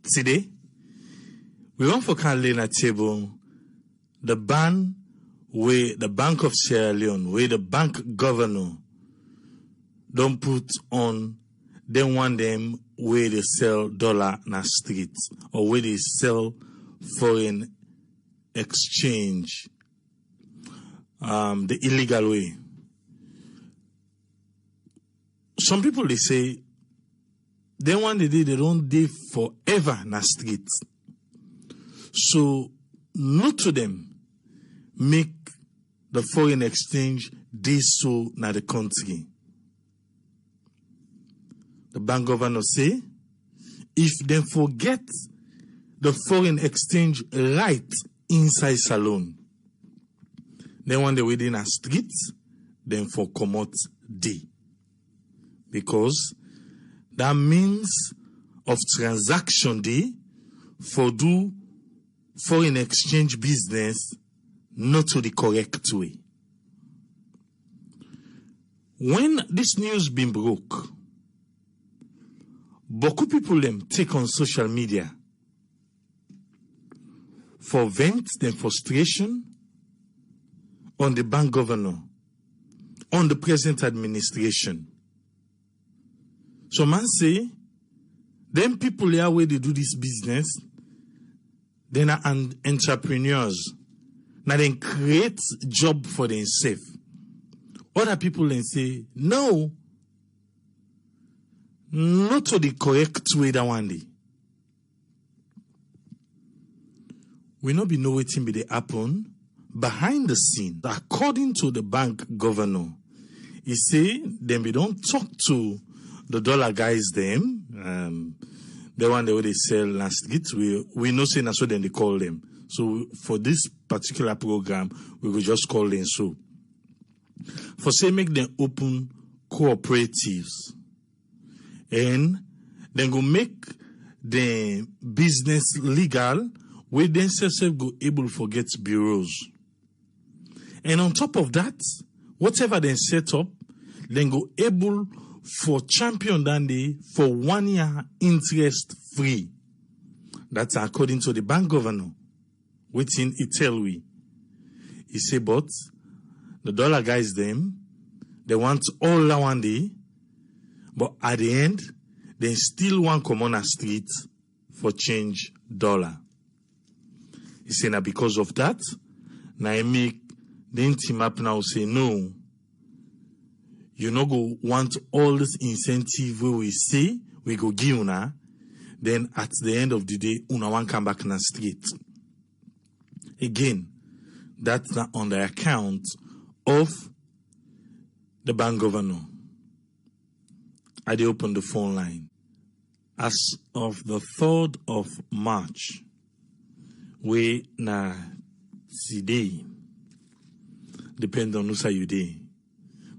today, we want for can lay on the table the ban where the Bank of Sierra Leone, where the bank governor don't put on, they want them where they sell dollar in the street or where they sell foreign exchange, the illegal way. Some people, they say, they want the day they don't do forever in the street. So, not to them make the foreign exchange do so in the country. The bank governor say, if they forget the foreign exchange right inside salon, then when they within a street, then for commot day. Because that means of transaction day for do foreign exchange business not to the correct way. When this news been broke, beaucoup people them take on social media for vent their frustration on the bank governor, on the present administration. So man say, them people here where they do this business, they are entrepreneurs. Now they create job for themselves. Other people then say, no, not to the correct way that one day. We not be know what be the happen behind the scene. According to the bank governor, he say then we don't talk to the dollar guys them, the one that they sell last street. We know say that's what then they call them. So for this particular program, we will just call them so. For say make them open cooperatives. And then go make the business legal where themselves go able to get bureaus. And on top of that, whatever they set up, then go able for champion than they for 1 year interest free. That's according to the bank governor. Within Italy. He say, but the dollar guys them, they want all that one day, but at the end, they still want come on a street for change dollar. He say now because of that, now I make the team up now say no. You no go want all this incentive where we say we go give una, then at the end of the day, una want come back in the street. Again, that's not on the account of the bank governor. I did open the phone line. As of the 3rd of March, we na today, depend on who say you day.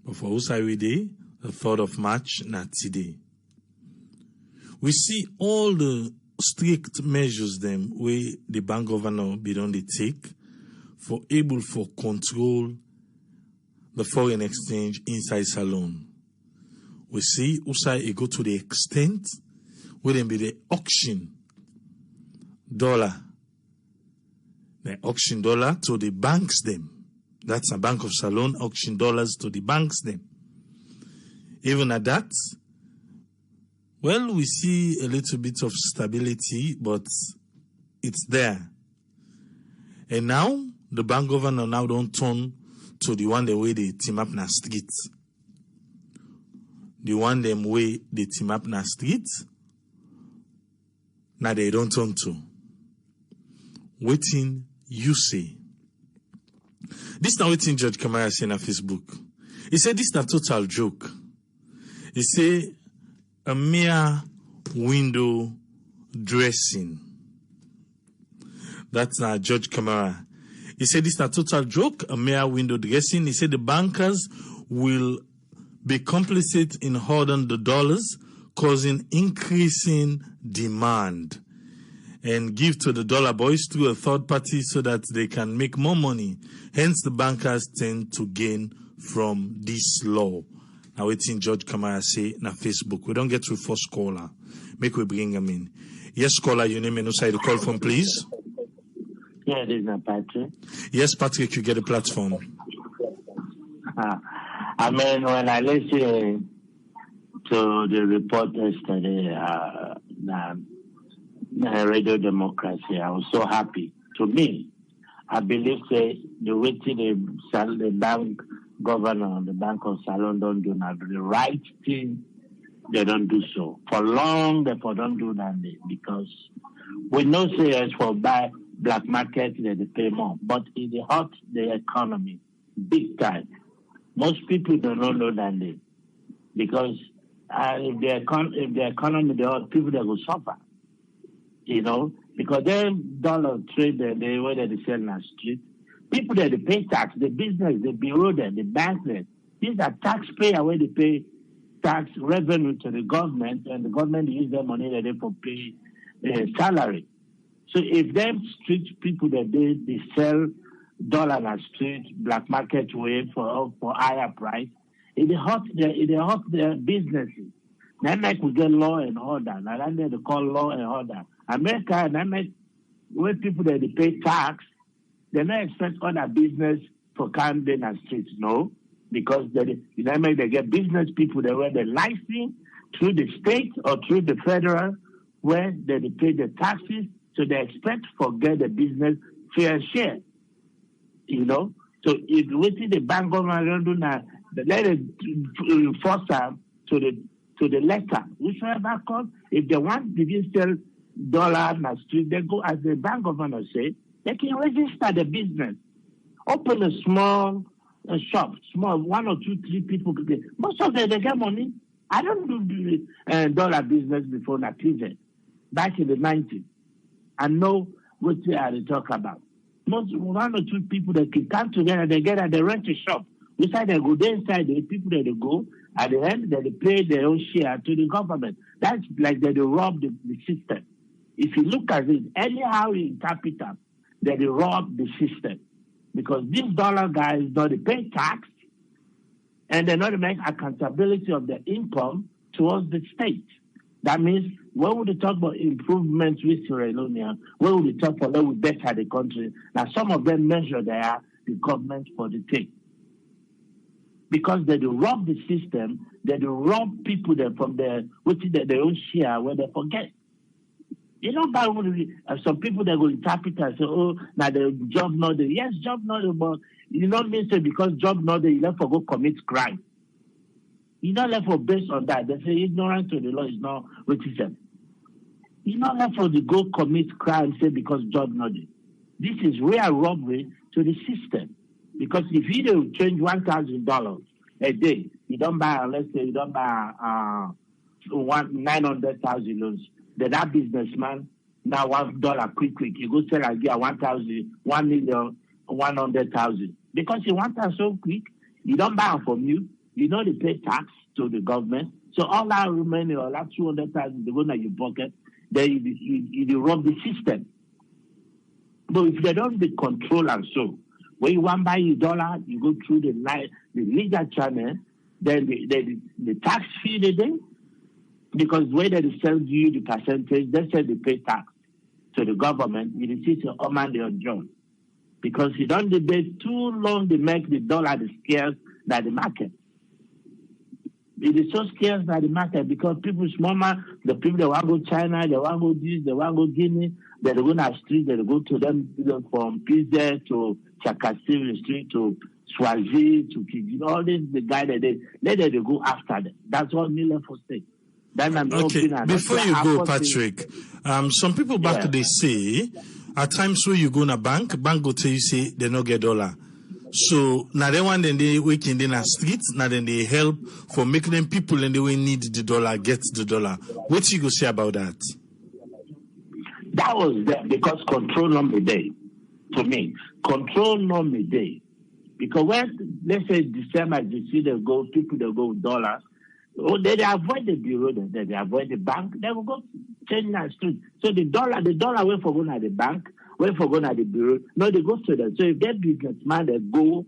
But for who say we day, the 3rd of March na today. We see all the strict measures them where the bank governor be done they take for able for control the foreign exchange inside salon. We see also it go to the extent where them be the auction dollar. They auction dollar to the banks them. That's a Bank of Salon auction dollars to the banks them. Even at that, well, we see a little bit of stability, but it's there. And now, the bank governor now don't turn to the one the way they team up na street. The one them way they team up na street, now they don't turn to. Waiting, you say. This now waiting Judge Kamara say on Facebook. He said this is a total joke. He say a mere window dressing. That's Judge Kamara. He said this is a total joke, a mere window dressing. He said the bankers will be complicit in hoarding the dollars, causing increasing demand, and give to the dollar boys through a third party so that they can make more money. Hence, the bankers tend to gain from this law. Now, waiting Judge Kamara say na Facebook. We don't get to first caller. Make we bring him in. Yes, caller, your name and side the call from, please. Yeah, this is Patrick. Yes, Patrick, you get a platform. I mean, when I listen to the report yesterday, Radio Democracy, I was so happy. To me, I believe the way the bank governor and the Bank of Salon don't do now the right thing, they don't do so. For long, they don't do that because we know as for buy black market, they pay more, but it hurt the economy big time. Most people don't know that because if the economy, the hurt people that will suffer, because them dollar trade the way they sell in the street, people that they pay tax, the business, the bureau, the bank, these are taxpayers where they pay tax revenue to the government, and the government use their money that they for pay salary. So if them street people that they sell dollar on the street, black market way for higher price, it hurt their businesses. Then like we get law and order. Now then they call law and order. America, where people that they pay tax, they don't expect other business for Camden and streets, no, because they get business people that were the license through the state or through the federal, where they pay the taxes, so they expect to get the business fair share, So if we see the bank government don't do now, let it force them to the letter, whichever comes. If they want to sell dollar on the street, they go, as the bank governor say, they can register the business. Open a small shop, small, 1 or 2, 3 people. Most of them, they get money. I don't do the dollar business before that season, back in the 90s. I know what they talk about. Most 1 or 2 people that can come together, they rent a shop. Inside they go, inside the people that they go, at the end, they pay their own share to the government. That's like they rob the system. If you look at it, anyhow in capital, they rob the system. Because these dollar guys don't pay tax, and they don't make accountability of their income towards the state. That means when we talk about improvements with Sierra Leone, when we talk about we better the country, now some of them measure the government for the thing. Because they rob the system, they rob people from their own share where they forget. Some people that go interpret and say, oh, now the job not there. Yes, job not there, but you don't mean say because job not there, you left for go commit crime. You don't left for based on that. They say ignorance to the law is not racism. You don't left for to go commit crime, say because job not there. This is real robbery to the system. Because if you don't change $1,000 a day, you don't buy, let's say you don't buy 900,000 loans. That businessman now $1 quick. You go sell and get 1,100,000 because you want that so quick. You don't buy from you. You know they pay tax to the government. So all that remaining, all that 200,000, they go in your pocket. Then you rob the system. But if they don't be control and so, when you want to buy your dollar, you go through the legal channel. Then the tax fee they do. Because where they sell you the percentage, they say they pay tax to the government. You receive your money on job. Because you don't debate too long to make the dollar the scarce by the market. It is so scarce by the market because people the people that want to go China, they want to go this, they want to go Guinea, they go on the street, they go to them from Pizza to Chakasiri Street to Swazi to Kiji. All this, the guy that they go after them. That's what Miller for state. Okay, before you go, Patrick, some people back they say, at times when you go in a bank will tell you say they no get dollar. So now they want then they working in the streets, now then they help for making them people and they will need the dollar, get the dollar. What you go say about that? That was because control number day. To me, control number day. Because when let's say December, you see they go people they go with dollars. Oh, they avoid the bureau, they avoid the bank, they will go change that street. So the dollar wait for going at the bank, wait for going at the bureau. No, they go to them. So if that businessman they go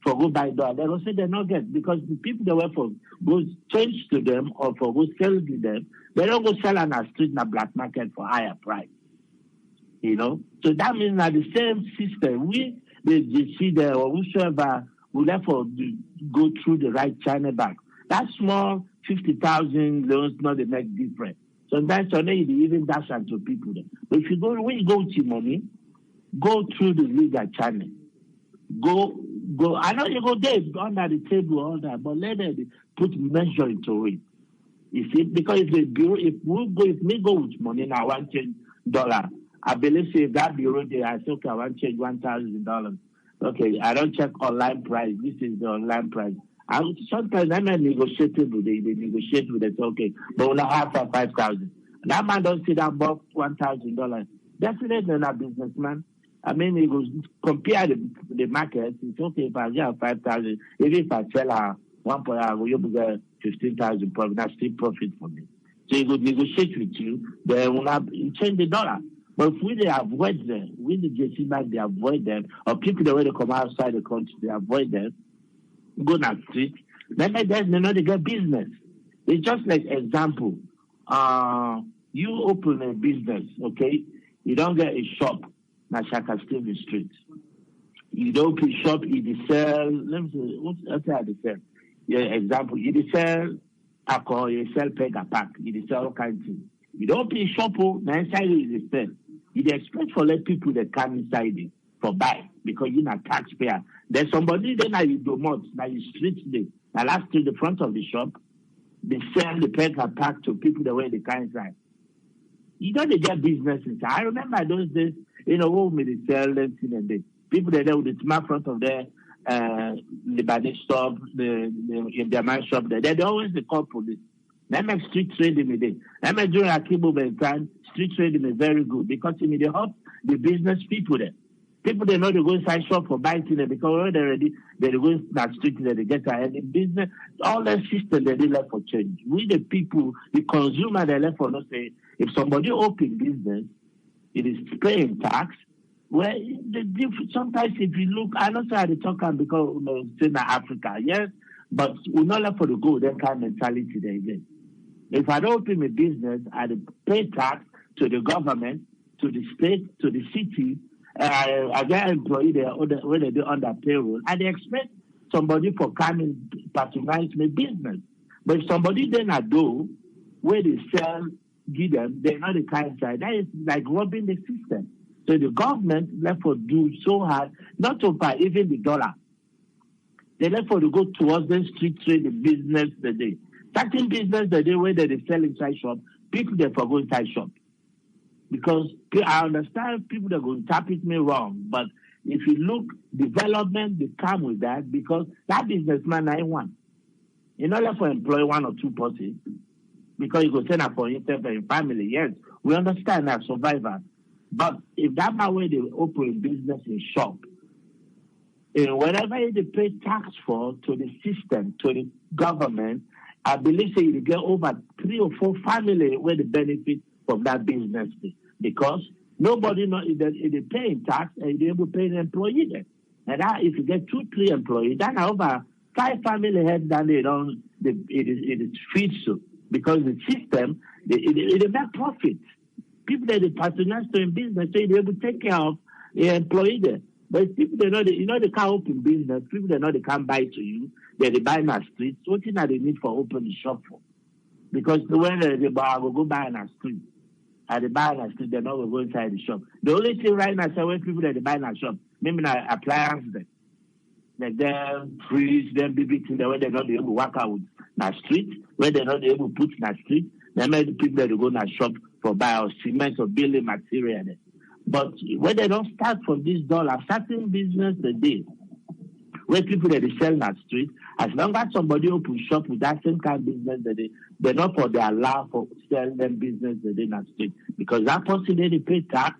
for go buy dollar. They will say they not get because the people that work for go change to them or for go sell to them, they don't go sell on a street in a black market for higher price. You know? So that means that the same system, they see there or whosoever will therefore go through the right channel back. That small 50,000 loans not the make difference. Sometimes you even dash to people there. But if you go when you go with your money, go through the legal channel. Go. I know you go there under the table all that, but let them put measure into it. You see, because if me go with money now, I want $1 I believe if that bureau there, I say okay, I want to change $1,000. Okay, I don't check online price. This is the online price. Sometimes I'm not negotiable. They negotiate with it. Okay, but we'll have for 5,000. That man don't see that above $1,000. Definitely not a businessman. I mean, he goes compare the market. It's okay if I get 5,000. Even if I sell her 1 point, I will get 15,000 profit. That's still profit for me. So he would negotiate with you. They will not change the dollar. But if we avoid them, we the JC Bank they avoid them, or people that want to come outside the country they avoid them, go down the street. Then they know they get business. It's just like example. You open a business, okay? You don't get a shop. Na Shaka Stephen Street. You don't open shop, you sell, let me see, what's how they sell? Yeah, example, you sell alcohol, you sell peg a pack, you sell all kinds of things. You don't open shop, now inside you sell. You expect for let people that come inside it for buy because you're not taxpayer. There's somebody then now you do not, now you street the last to the front of the shop, they sell the peg a pack to people that wear the kind inside. You don't get business inside. I remember those days, who made the sell them thing and day. People that there with the smart front of their Lebanese shop, in their man shop there. They always the call police. That makes street trading with it. That makes during Akibo time, street trading is very good because it helps the business people there. People they know they go inside shop for buying things because when they're ready, they go in that street there, they get ahead in business. All that system they left for change. We the people, the consumer they left for no say if somebody open business, it is paying tax. Well, sometimes if you look, I don't say I talk because it's in Africa, yes, but we're not left for the go, that kind of mentality there again. If I don't open a business, I pay tax to the government, to the state, to the city. I get employee there when they do under payroll, and they expect somebody for coming patronize my business. But if somebody then I do where they sell, give them, they're not the kind side. That is like robbing the system. So the government left for do so hard not to buy even the dollar. They left for to go towards the street trade, the business the day. Starting business the day where they sell inside shop, people they for go inside shop. Because I understand people that go interpret me wrong, but if you look, development they come with that because that businessman I want. In order for employ 1 or 2 persons, because you go send up for yourself and your family, yes, we understand that survivor. But if that my way they open business in shop, whatever they pay tax for to the system, to the government, I believe say you get over 3 or 4 families where they benefit from that business because nobody know if they pay tax and they able to pay the employee there. And that, if you get 2, 3 employees, then over 5 family heads, then it is feeds you because the system it make profit. People that they patronize to in business, so they able to take care of the employee there. But people they know they can't open business. People they know they can't buy to you. They buy in the street. So what thing that they need for open the shop for? Because when they buy, will go buy in the street. And they buy in the street, they're not going to go inside the shop. The only thing right now is when people that they buy in the shop, maybe not appliance there. Like them fridge, them big thing where they're not able to work out with the street, where they're not able to put in the street. They many people that go in the shop for buy or cement or building material there. But when they don't start from this dollar, starting business a day, where people that they sell in the street, as long as somebody open shop with that same kind of business that they're not for their allow for sell them business that they in the street. Because that person they pay tax,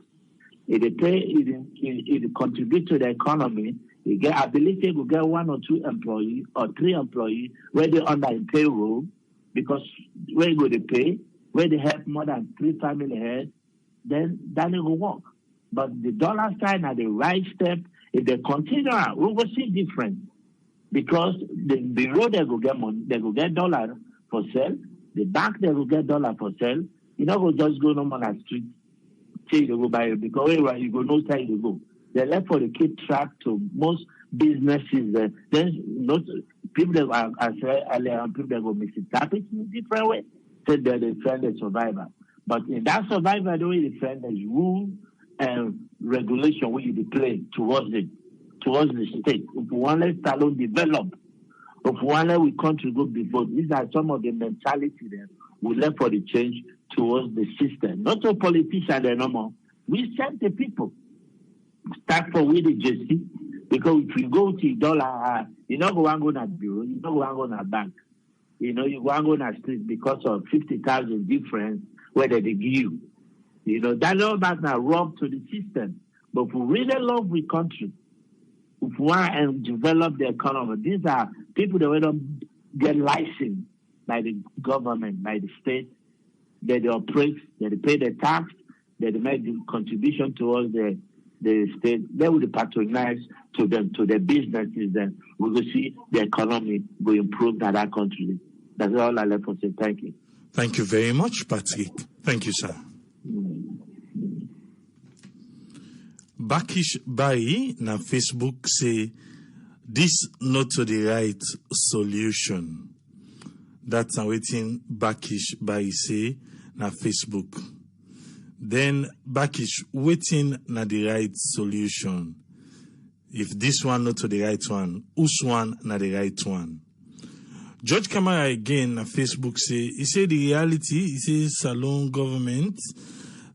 it contribute to the economy. You get, I believe they will get 1 or 2 employees or 3 employees where they under a payroll because where you go to pay, where they have more than 3 family heads, then that will work. But the dollar sign are the right step. If they continue, we will see difference. Because the road they go get money, they go get dollar for sale. The bank they go get dollar for sale. You know, go just go normal on the street, say you go buy it because where you go no time you go. They left for the keep track to most businesses. Then not people that are as earlier on people that go miss it. That is in a different way. Said they're the friend of survivor. But in that survivor, the way the friend is rule and regulation where you play towards the state. If we want to salon develop, if we want to we contribute before, these are some of the mentality that we left for the change towards the system. Not a politician no more. We send the people. Start for with the JC. Because if you go to dollar, you know go and go to bureau, you know go and go to bank. You know, you go and go to street because of 50,000 difference whether they give you. You know, that all that now robbed to the system. But if we really love the country, if we want to develop the economy, these are people that don't get licensed by the government, by the state, that they operate, that they pay the tax, that they make the contribution towards the state. They will patronize to them, to their businesses, then we will see the economy will improve in that country. That's all I left to say. Thank you. Thank you very much, Patrick. Thank you, sir. Bakish Bai na Facebook say this not to the right solution. That's waiting Bakish Bai say na Facebook. Then Bakish waiting na the right solution. If this one not to the right one, whose one na the right one? George Kamara again na Facebook say, he say the reality, he says Salon government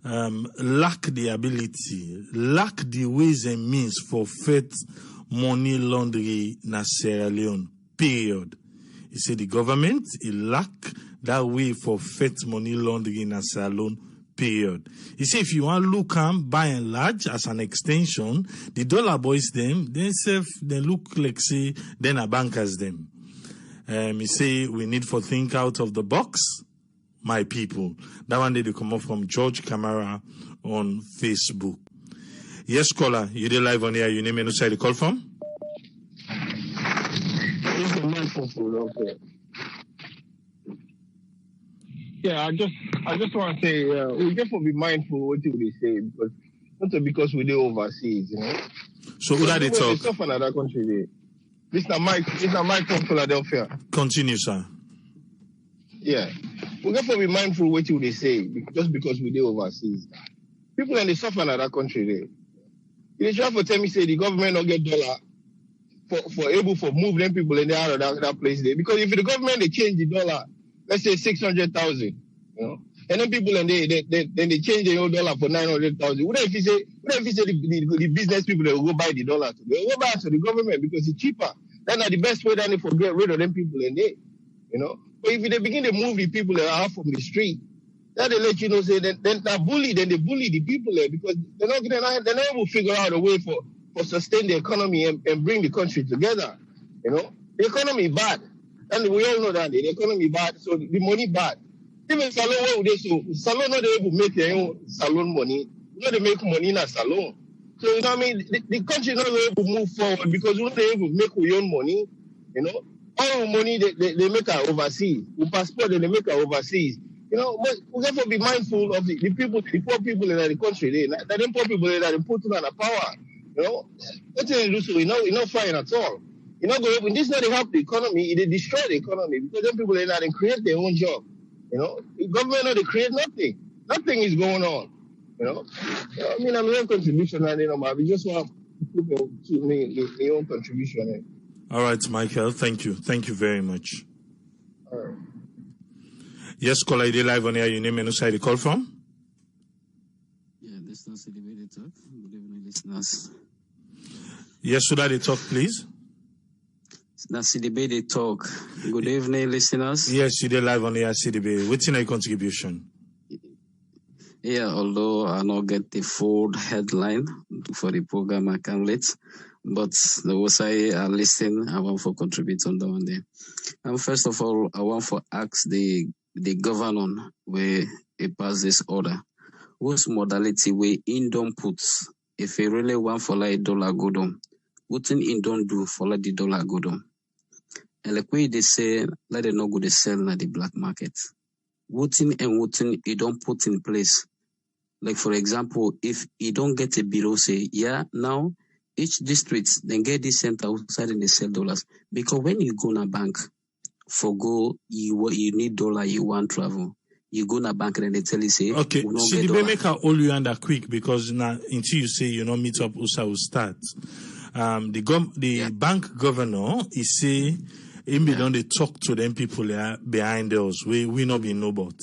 lack the ability, lack the ways and means for fight money laundering na Sierra Leone, period. He said the government, it lack that way for fight money laundering na Sierra Leone, period. He said if you want to look by and large as an extension, the dollar boys them, they look like say, then a bankers them. He say we need to think out of the box, my people. That one day they come up from George Kamara on Facebook. Yes, caller, you did live on here. You name and who side you call from? Yeah, I just want to say we just want to be mindful what we say because we do overseas, you know. So who they talk? Stuff another country. This is Mike from Philadelphia. Continue, sir. Yeah, we have to be mindful what they say just because we do overseas. People in the suffer another country they try to tell me say the government don't get dollar for able for move them people in the out of that place there. Because if the government they change the dollar, let's say 600,000, you know, and then people and they change the old dollar for 900,000. What if you say the business people that will go buy the dollar? They go buy to the government because it's cheaper. That's not the best way that they get rid of them people and they, you know. But if they begin to move the people that are from the street, that they let you know say then they bully the people there because they're not able to figure out a way for sustain the economy and bring the country together. You know, the economy bad. And we all know that the economy bad, so the money bad. Even salon, what would they so? Salon not able to make their own salon money. You know they make money in a salon. So you know what I mean? The country not able to move forward because we're not able to make our own money. You know, all the money they make our overseas. We passport they make our overseas. You know, but we have to be mindful of the people, the poor people in the country. That them poor people that they put on the power. You know, what they do so? You know, not fine at all. You know, when this not help the economy, it destroy the economy because then people are not create their own job. You know, the government not they create nothing. Nothing is going on. You know, I mean, I'm your contribution, and you know, I just want people to make their own contribution. All right, Michael. Thank you. Thank you very much. All right. Yes, caller, you live on here. Your name and who side you call from? Yeah, listeners, the way they talk. Good evening, listeners. Yes, should I talk, please? That's the way they talk. Good evening, listeners. Yes, you did live on here, CDB. What's your contribution? Yeah, although I not get the full headline for the program, I can late. But the was I listen, I want to contribute on that one there. And first of all, I want to ask the governor where he pass this order. What's modality where in don't put if he really want for like dollar go down? What in don't do for like the dollar go down? And like way they say, let them not go to sell at the black market. Voting you don't put in place. Like for example, if you don't get a bureau, say, yeah, now each district then get this center outside and they sell dollars. Because when you go to a bank for go, you need dollar, you want travel. You go to a bank and they tell you, say, okay, we don't see get the dollar. make her hold you under quick because now until you say you know meet up USA will start. The bank governor he say him be don't they talk to them people behind us. We not be no but.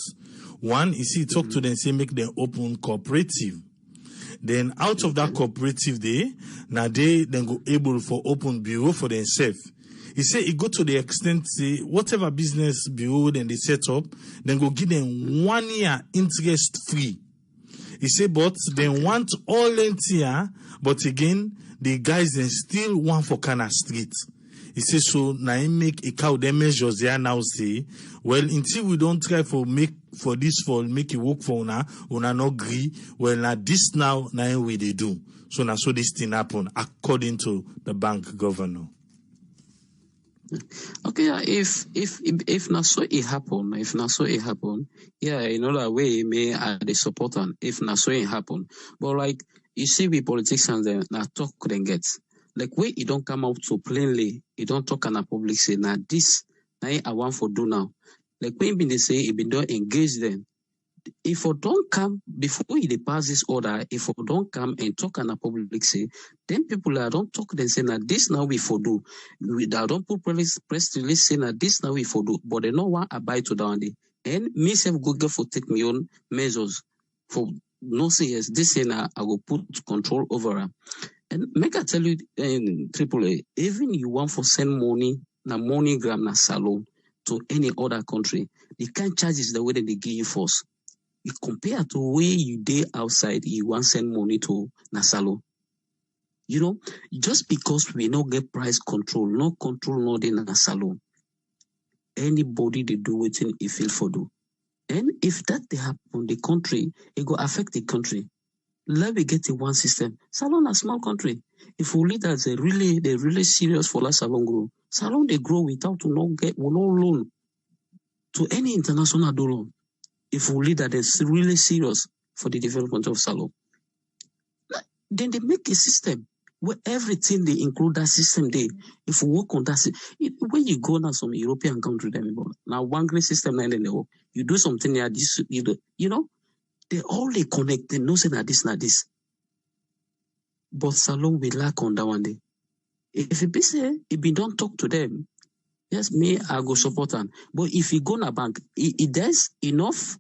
One is he talk to them say make them open cooperative. Then out of that cooperative day, now they then go able for open bureau for themselves. He say it go to the extent say whatever business bureau then they set up, then go give them 1 year interest free. He say but they want all length but again the guys then still want for Kana Street. He say so now he make a cow them measures there now say well until we don't try for make for this fall make it work for una not agree well now this now we they do so now so this thing happen according to the bank governor. Okay, yeah, if not so it happen, yeah, in other way may the support on if not so it happen. But like you see we politicians then now talk couldn't get. Like way it don't come out so plainly, it don't talk in a public say now this now I want for do now. Like when they say it been don't engage them. If you don't come before they pass this order, if you don't come and talk in a public say, then people don't talk and say that this now we for do. They don't put press release saying that this now we for do, but they no one abide to down there. And me self Google for take my own measures for no say yes, this thing I will put control over her. And make I tell you AAA, even you want for send money na MoneyGram na salon to any other country, the kind charges the way that they give you first. You compare to where you day outside, you want send money to Nasalo. You know, just because we not get price control, no control not in Nasalo. Anybody they do it in if feel for do. And if that they happen, the country, it go affect the country. Let me get in one system. Salon a small country. If we leaders they really serious for la Salon grow. Salon they grow without to not get no loan to any international dollar. If we lead that is really serious for the development of Salon, then they make a system where everything they include that system there. If we work on that, when you go now some European country, now one great system, then they work. You do something there, this you do, you know, they all they connect. They know say that this, not this. But Salon will lack on that one day. If it be say, if we don't talk to them, yes, me I go support them. But if you go na bank, it does enough.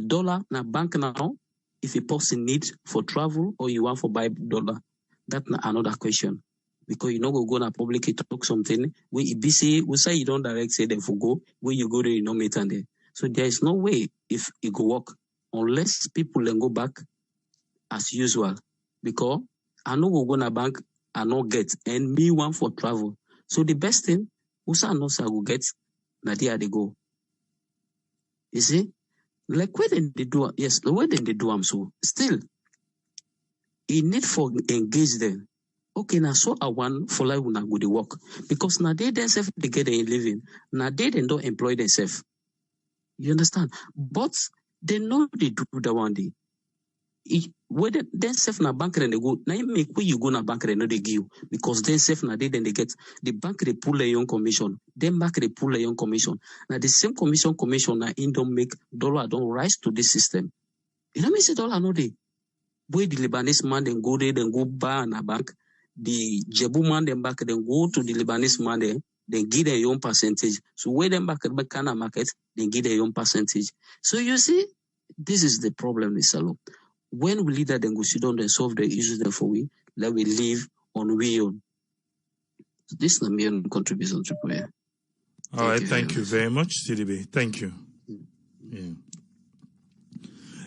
Dollar na bank now, if a person need for travel or you want for buy dollar, that's another question. Because you know go na public to talk something where it be say we say you don't direct say them for go where you go there you know meet and there. So there is no way if it go work unless people then go back as usual. Because I know go na bank I no get and me want for travel. So the best thing we say no say go get na there they go. You see? Like where then they do yes, where then they do so still you need for engage them. Okay, now so I want for like when I go to work because now they themselves they get a living. Now they don't employ themselves. You understand? But they know they do the one day. Whether then self na bank and they go now you make where you go na bank and no they give you because then self na then they get the bank they pull a young commission, then bank they pull a young commission. Now the same commission now in don't make dollar don't rise to this system. You know me say dollar no they where the Lebanese man then go there then go buy na bank, the Jebu man then back then go to the Lebanese man then give their own percentage. So where them back at Kana market, then give their own percentage. So you see, this is the problem with Salon. When we lead that, then go sit down and solve the issues there for we, let we live on we own. So this is the main contribution to prayer. All right, thank you very much, CDB. Thank you. Yeah.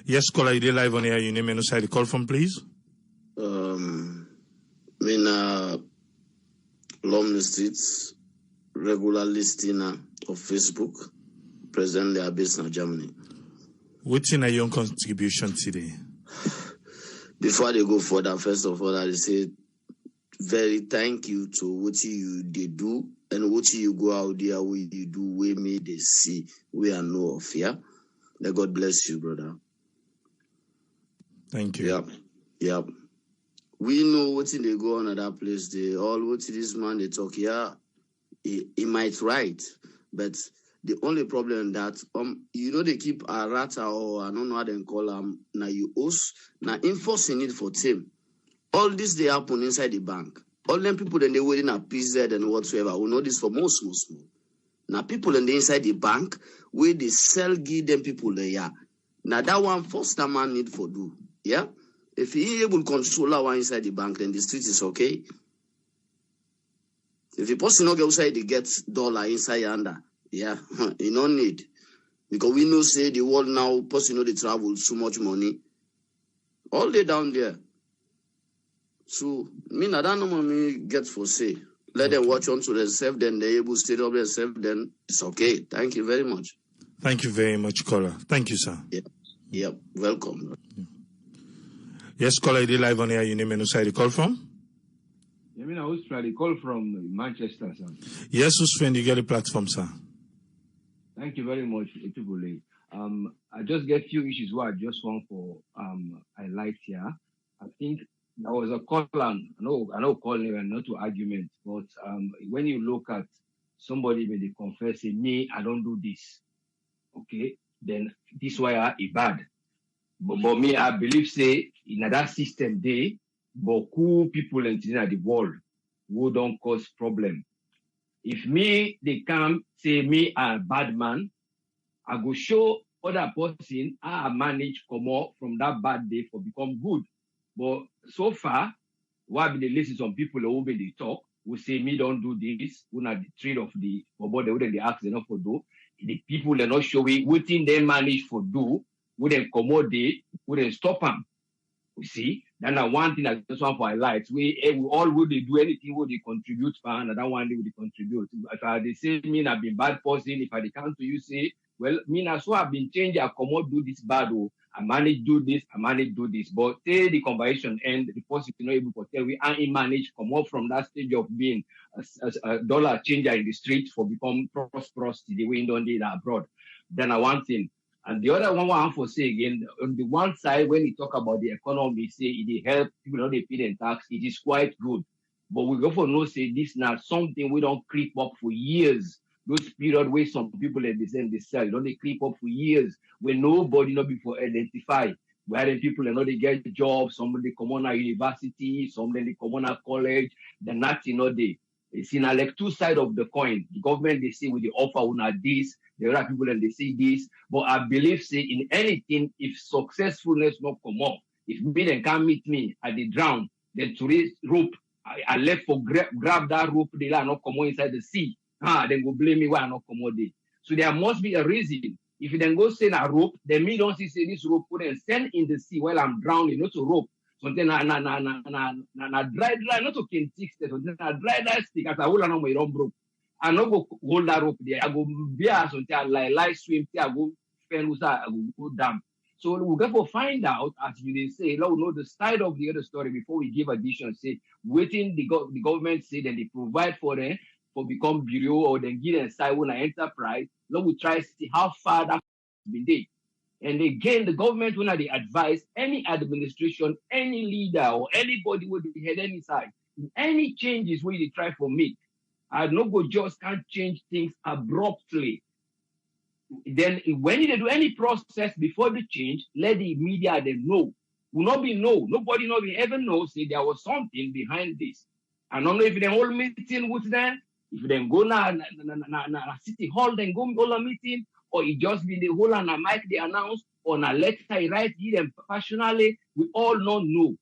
Yes, caller, you live on air. Your name and side the call from, please. Mina Lomne Street, regular listener of Facebook, presently based in Germany. What's in your contribution today? Before they go further, first of all, I say very thank you to what you did do and what you go out there, we you do, we may they see, we are know of, yeah? Let God bless you, brother. Thank you. Yep, yep. We know what in they go on at that place, they all what this man they talk, yeah, he might write, but the only problem that you know they keep a rata or I don't know how they call now you host now enforcing it for team. All this they happen inside the bank. All them people then they waiting at PZ and whatsoever. We know this for most small. Now people in the inside the bank where they sell give them people there. Yeah. Now that one first that man need for do. Yeah. If he able to control that one inside the bank, then the street is okay. If the person not get outside, they get dollar inside under. Yeah, you don't need. Because we know say the world now, person know they travel so much money. All day down there. So, me I don't know what me get for say. Let them watch on to themselves, then they able to stay up themselves, then it's okay. Thank you very much. Thank you very much, caller. Thank you, sir. Yep. Welcome. Yes, caller, you live on here. You name and who side you call from? I mean, I was trying to call from Manchester, sir. Yes, whose friend you get the platform, sir? Thank you very much, Etubule. I just get few issues where I just want for highlight here. I think there was a call on, I know calling and not to argument, but when you look at somebody when they confess, say, me, I don't do this. Okay, then this why I bad. But me, I believe, say, in that system, they, beaucoup people in the world who don't cause problem. If me, they come say me a bad man, I go show other person how I manage come out from that bad day for become good. But so far, what be the list some people who be they talk, who say me don't do this, who not the trade of the about the they ask enough for do. The people are not showing what thing they manage for do, would they accommodate, would they stop them. You see, then one thing I just want for highlights. We all would they do anything would they contribute for another one they would contribute. If they say me I've been bad person, if I come to you say, well, me now so I've been changed, I come out do this bad, I manage do this, I manage do this. But say the conversation end, the person is not able to tell we I manage come out from that stage of being a dollar changer in the street for become prosperous the way in done it abroad. Then one thing. And the other one I want to say again, on the one side, when you talk about the economy, say it help people not they pay the tax, it is quite good. But we go for no say this now something we don't creep up for years. Those period where some people at the same they sell, don't they creep up for years when nobody not before identify. Where the people are not they get jobs, some they come on a university, some they come on a college, they're not they. It's in like two sides of the coin. The government they say with the offer una this, the other people and they say this. But I believe say in anything, if successfulness not come up, if me then can't meet me at the drown, then to raise rope, I left for grab that rope, they are not come inside the sea. Then go blame me why I not come out there. So there must be a reason. If you then go send a rope, then me don't see say this rope put and send in the sea while I'm drowning, not to rope. Something na dry, not to can fix it. Something na dry stick as I hold on my run broke. I no go hold that rope there. I go bear something I like swim, I go fell, I go down. So we got to find out, as you say, now we know the side of the other story before we give addition. Say, waiting the government say that they provide for them for become bureau or then give them side when an enterprise. Now we try to see how far that has been done. And again, the government will not advise any administration, any leader, or anybody who be head any side. Any changes where they try for me, I no go just can't change things abruptly. Then when they do any process before the change, let the media them know. Will not be know. Nobody not be ever know. Say there was something behind this. I don't know if the whole meeting was there. If they go na city hall, then go all a meeting. Or it just be the whole and a mic they announce, or a letter I write them personally, we all don't know.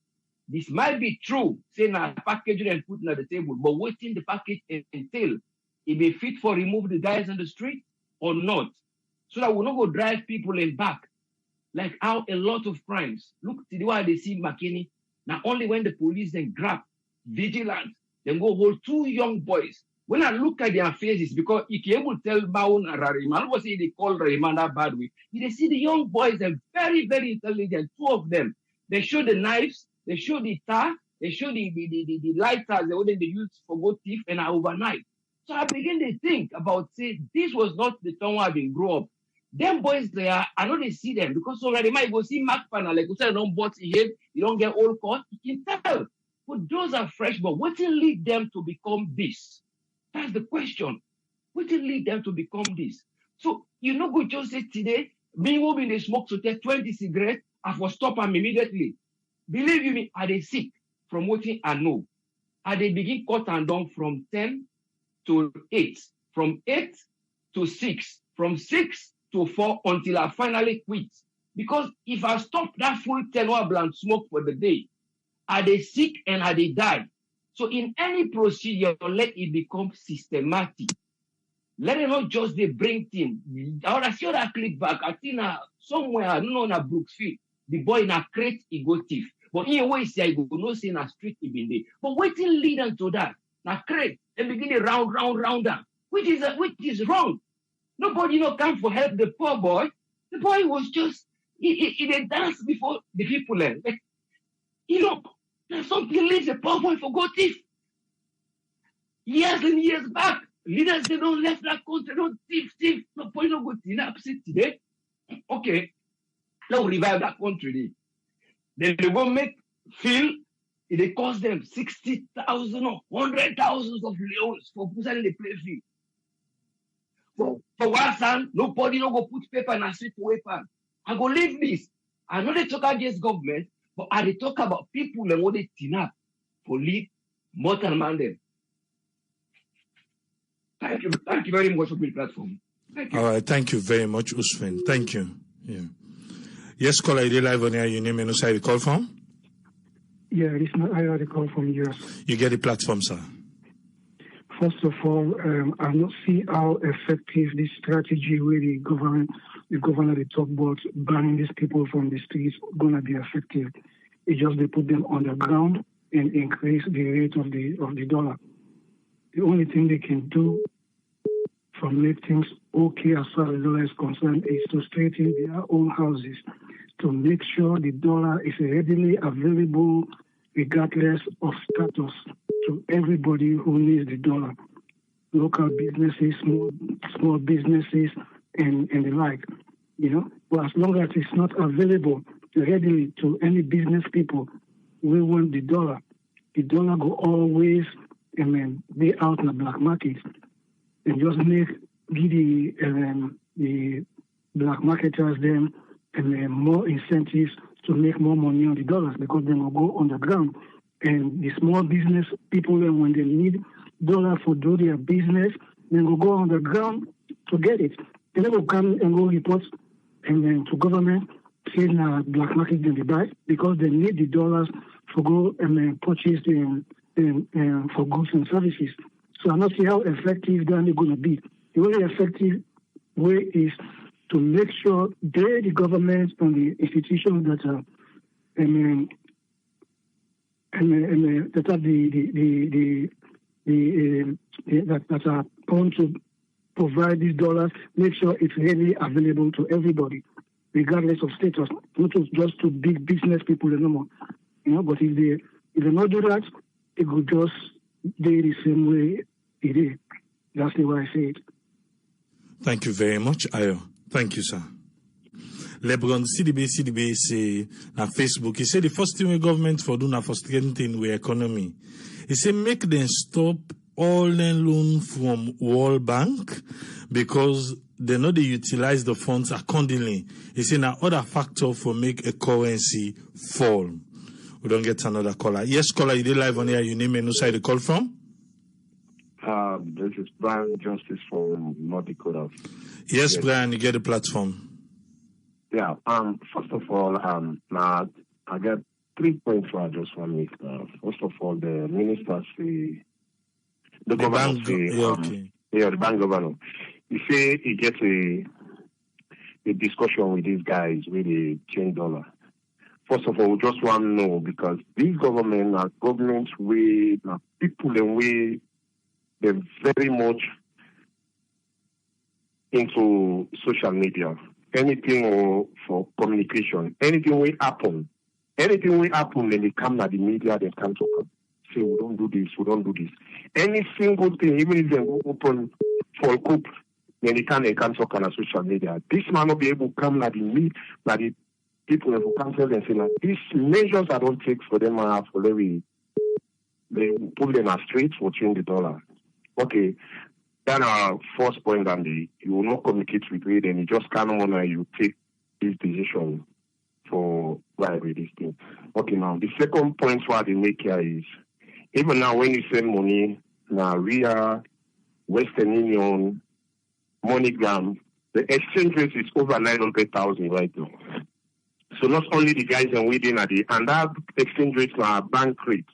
This might be true, saying a package and put on the table, but waiting the package until it be fit for remove the guys on the street or not. So that we not go drive people in back. Like how a lot of crimes, look to the way they see McKinney. Now only when the police then grab vigilant, then go hold two young boys. When I look at their faces, because you can able to tell Baun and Rariman, what say they call Rariman that bad way. You see the young boys are very, very intelligent, two of them. They show the knives, they show the tar, they show the lighters they wouldn't use for go thief and overnight. So I begin to think about, say, this was not the time I've been grow up. Them boys there, I know they see them because already might go see Mark Panel, like you said, don't bought here, you don't get old cost, you can tell. But those are fresh, but what will lead them to become this? That's the question. What will lead them to become this? So you know, go just say today, me will be in the smoke to take 20 cigarettes, I will stop them immediately. Believe you me, are they sick from what I know? Are they begin cut and down from 10 to 8, from 8 to 6, from 6 to 4 until I finally quit. Because if I stop that full 10-hour blunt smoke for the day, are they sick and are they die? So in any procedure, let it become systematic. Let it not just they bring things. I see that clip back. I think somewhere, I don't know, in a Brooksfield, the boy in a crate, he go thief. But in a way, he go no say in a street, he been there. But waiting lead them to that. Now crate, and begin to round down, which is wrong. Nobody come for help the poor boy. The boy was just, he dance before the people. Like, there's something leaves the poor boy for go thief. Years and years back, leaders, they don't left that country, don't thief. No point no good in upset today. Okay, let's revive that country. Then they go make feel it cost them 60,000 or 100,000 of Leones for putting the play field. For one son, nobody no go put paper in a street to weapon. I go leave this. I know they talk against government, but I they talk about people and what they tin up for lead mortal man them. Thank you very much for the platform. Thank you. All right, thank you very much, Usman. Thank you. Yeah. Yes, caller, you live on here. Your name and who side you call from? Yeah, it's not I already call from US. You get the platform, sir. First of all, I don't see how effective this strategy where the governor they talk about banning these people from the streets gonna be effective. It's just they put them on the ground and increase the rate of the dollar. The only thing they can do to make things okay as far as the dollar is concerned is to straighten their own houses, to make sure the dollar is readily available regardless of status to everybody who needs the dollar. Local businesses, small businesses, and the like. But as long as it's not available readily to any business people, we want the dollar. The dollar will always be out in the black market and just give the black marketers them more incentives to make more money on the dollars because they will go on the ground. And the small business people, when they need dollar for do their business, they will go on the ground to get it. They will come and go report to government saying black market they buy because they need the dollars to go and purchase for goods and services. So I don't see how effective they're going to be. The only effective way is to make sure the government and the institutions that are that are going to provide these dollars, make sure it's really available to everybody, regardless of status, not just to big business people anymore. But if they not do that, it will just be the same way it is. That's the way I say it. Thank you very much, Ayo. Thank you, sir. LeBron CDB say on Facebook, he said the first thing the government for doing for strengthening the economy. He said make them stop all the loan from World Bank because they know they utilize the funds accordingly. He said now other factor for make a currency fall. We don't get another caller. Yes, caller, you did live on here. Your name and who side you call from? This is Brian Justice from North Dakota. Yes, Brian, you get the platform. Yeah. First of all, now I get 3 points I just want to make. First of all, the minister say the governor say the bank governor. He say he gets a discussion with these guys with the change dollar. First of all, we just want to know because these government are governments with people and we they're very much into social media. Anything for communication, anything will happen when they come to the media, they come to say we don't do this, we don't do this. Any single thing, even if they go open for a coup, then they can't talk on social media. This man not be able to come like the people who cancel and say like these measures I don't take for them for they put them straight for change the dollar. Okay. Then our first point and you will not communicate with it and you just can't honor you take this decision for with this thing. Okay, now the second point what they make here is even now when you send money now RIA, Western Union, MoneyGram, the exchange rate is over 900,000 right now. So not only the guys are waiting at and that exchange rate are bank rate,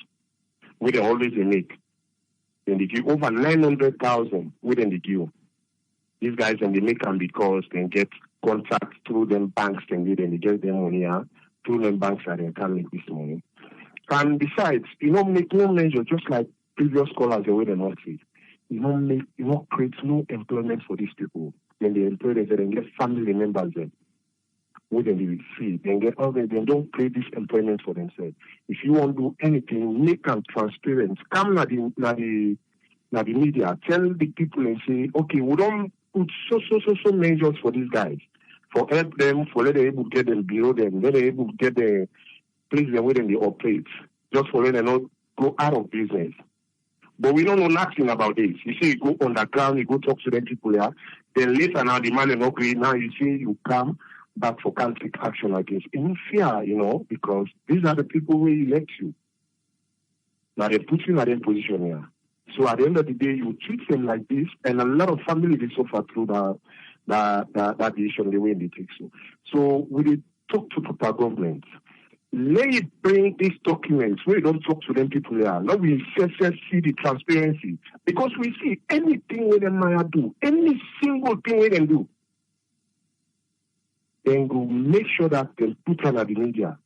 we they always make. Then they give over 900,000 within the give. These guys and they make them because they get contact through them banks and they get their money through them banks that they can make this money. And besides, make no measure just like previous callers the way they not see. Create no employment for these people. When they employ them, they get family members then. When they see, they get all they don't create this employment for themselves. If you want to do anything, make them transparent. Come to the media, tell the people and say, okay, we don't put so measures for these guys. For help them, for let them able to get them below them, let them able to get the place them where they operate. Just for let them not go out of business. But we don't know nothing about this. You see, you go underground, you go talk to them people there. Then later now, the man is not great. Now you see, you come back for can't take action against. In fear, because these are the people who elect you. Now they put you in that position here. So at the end of the day, you treat them like this, and a lot of families they suffer through that decision the way they take so. So we talk to proper government. Let it bring these documents where we don't talk to them people here. Now we see the transparency. Because we see anything where they might do, any single thing where they do, then go make sure that they put on the media.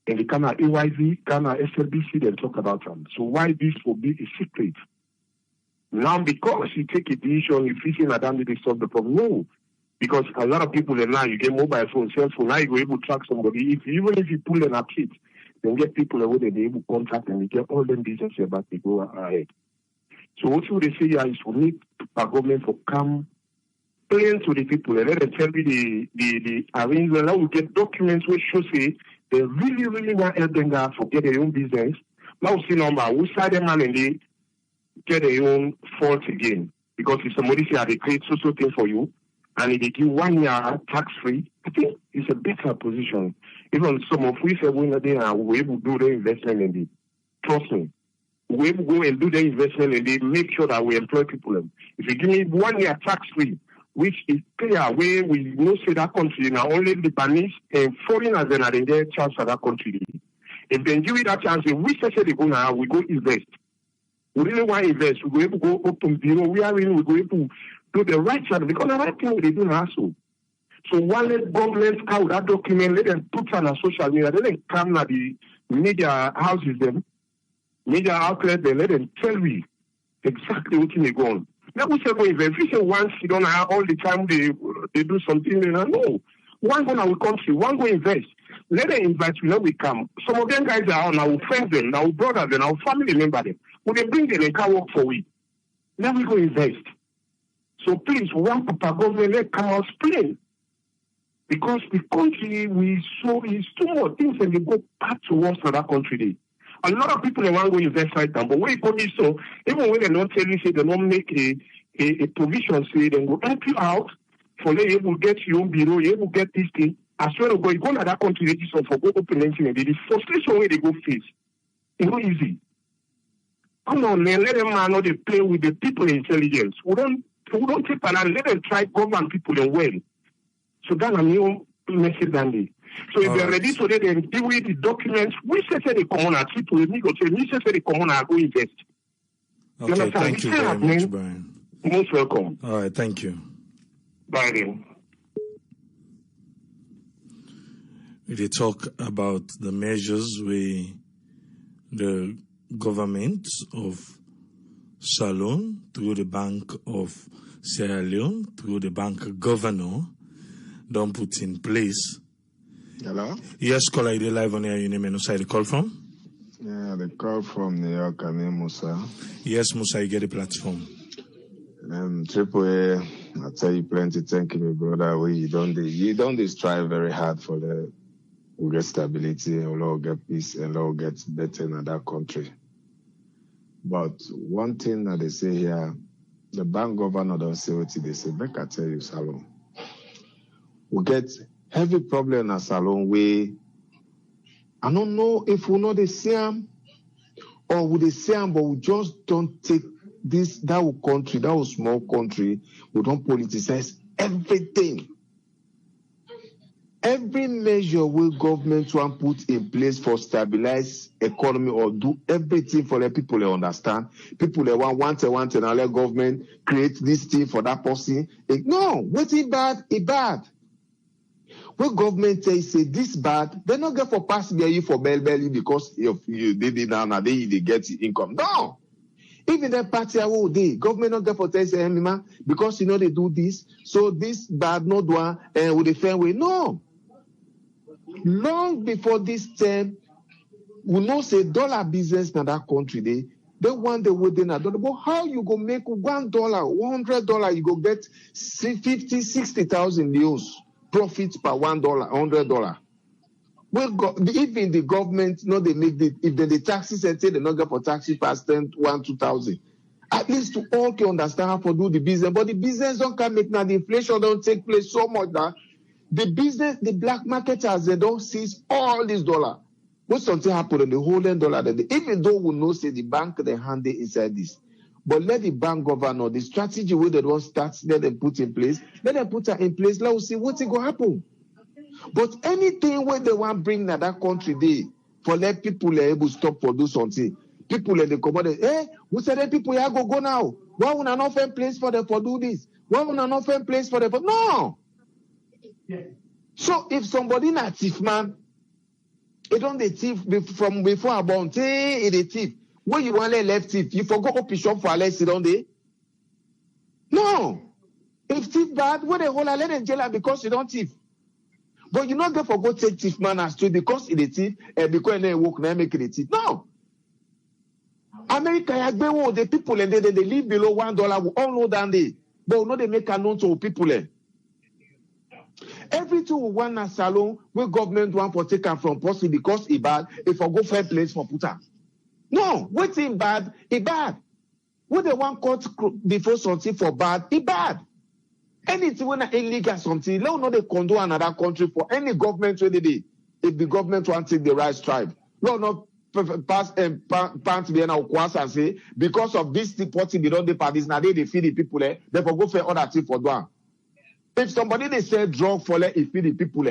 And the kind of AYV, kind of SLBC, they talk about them. So why this will be a secret? Now, because you take a decision, you feel that they solve the problem. No. Because a lot of people now, you get mobile phone, cell phone, now you're able to track somebody. Even if you pull them up kit, then get people where they're able to contact and you get all them business about they go ahead. So what should they say here is we need our government to come plain to the people and let them tell me the arrangement. Now we get documents which show say they really want to help them guys to get their own business. Now we see number, we side them and they get their own fault again. Because if somebody say they create social thing for you, and if they give 1 year tax-free, I think it's a better position. Even some of we say we're able to do the investment in it. Trust me. We able to go and do the investment and they make sure that we employ people. If you give me 1 year tax-free, which is clear where we know say that country now only Lebanese and foreigners then are in their chance for that country. If they give you that chance, we say they go now, we go invest. We really want to invest. We go able to go open bureau. We go able to do the right thing because the right thing they do now. So one let government out that document, let them put on social media, let them come to the media houses, them media outlets, they let them tell me exactly what they go on. Now we say go invest. If you say once you don't have all the time they do something, no. One go now we country, one go invest. Let them invite you, let we come. Some of them guys are on our friends, them, our brothers, and our family members. Them. When they bring them, they can work for we. Let we go invest. So please, one proper government, let come out explain. Because the country is too much things and they go back towards another country. Day. A lot of people want to go invest right now, but when it comes so, even when they don't tell you, say they don't make a provision, say they will help you out for they able to get your own bureau, you able to get this thing. As well as you go to that country, register for go open anything, and the frustration where they go face. It's not easy. Come on, man, let them know they play with the people intelligence. We don't take and let them try govern people in well. So that's a new message, Dandy. So if they're ready to then give you the documents, we say they come on at people, we say they come on and go invest. Okay, thank you very much, Brian. Most welcome. All right, thank you. Bye then. We talk about the measures the government of Salone, through the Bank of Sierra Leone, through the bank governor, don't put in place. Hello? Yes, caller, you live on air. Your name and side call from? the call from New York, I mean Musa. Yes, Musa, you get the platform. Triple A, I tell you plenty. Thank you, my brother. You don't strive very hard for the get stability and Lord get peace and Lord get better in that country. But one thing that they say here, the bank governor don't say what they say. Make I tell you, Salon. We get heavy problem in Salon where I don't know if we know the same or we the same, but we just don't take that country, that small country, we don't politicize everything. Every measure will government want put in place for stabilize economy or do everything for the people to understand. People they want and let government create this thing for that person. No, what is bad, it's bad. When government say this bad, they not get for pass you for belly because if you did it now they get income. No. Even the party all day, government not get for say because they do this, so this bad no do with the fair way. No. Long before this time, we know say dollar business in that country they want the way they not dollar. But how you go make $1, $100, you go get 50, 60,000 euros profits per $1, $100. Well, even the government, they make if the taxes and say they not get for taxes past 10, 1, 2,000. At least to all can understand how to do the business. But the business don't come make now. The inflation don't take place so much that the business, the black marketers, they don't seize all this dollar. When something happen in the whole dollar, even though we know say the bank they hand it inside this. But let the bank governor, the strategy where they don't start, let them put in place. Let them put it in place. Let us see what's going to happen. But anything where they want to bring to that country, for let people able to stop for do something. People in the commodity, we said that people here go now. Why would not find place for them for do this? Why would not find place for them for no? So if somebody not thief man, it don't the thief from before about it a thief. When you want to left thief, you forgot to shop for less, don't they? No. If thief bad, what the whole let them jail because you don't thief. But you not get for go take thief man as to because it a thief and because they work now make it a thief. No. America the people and they live below $1. We all know that but no they make a note to people. Everything we want a salon where government want for take from possibly because it bad if I go fair place for put up. No, what's in bad, it bad. What they want court before something for bad, it bad. Anything when illegal something, let know they condone another country for any government where they did. If the government want to take the right strive. Let not pass and pant be now and say because of this party they don't do parties now they feed the people they for go for other thing for doing. If somebody they sell drug for let it feed the people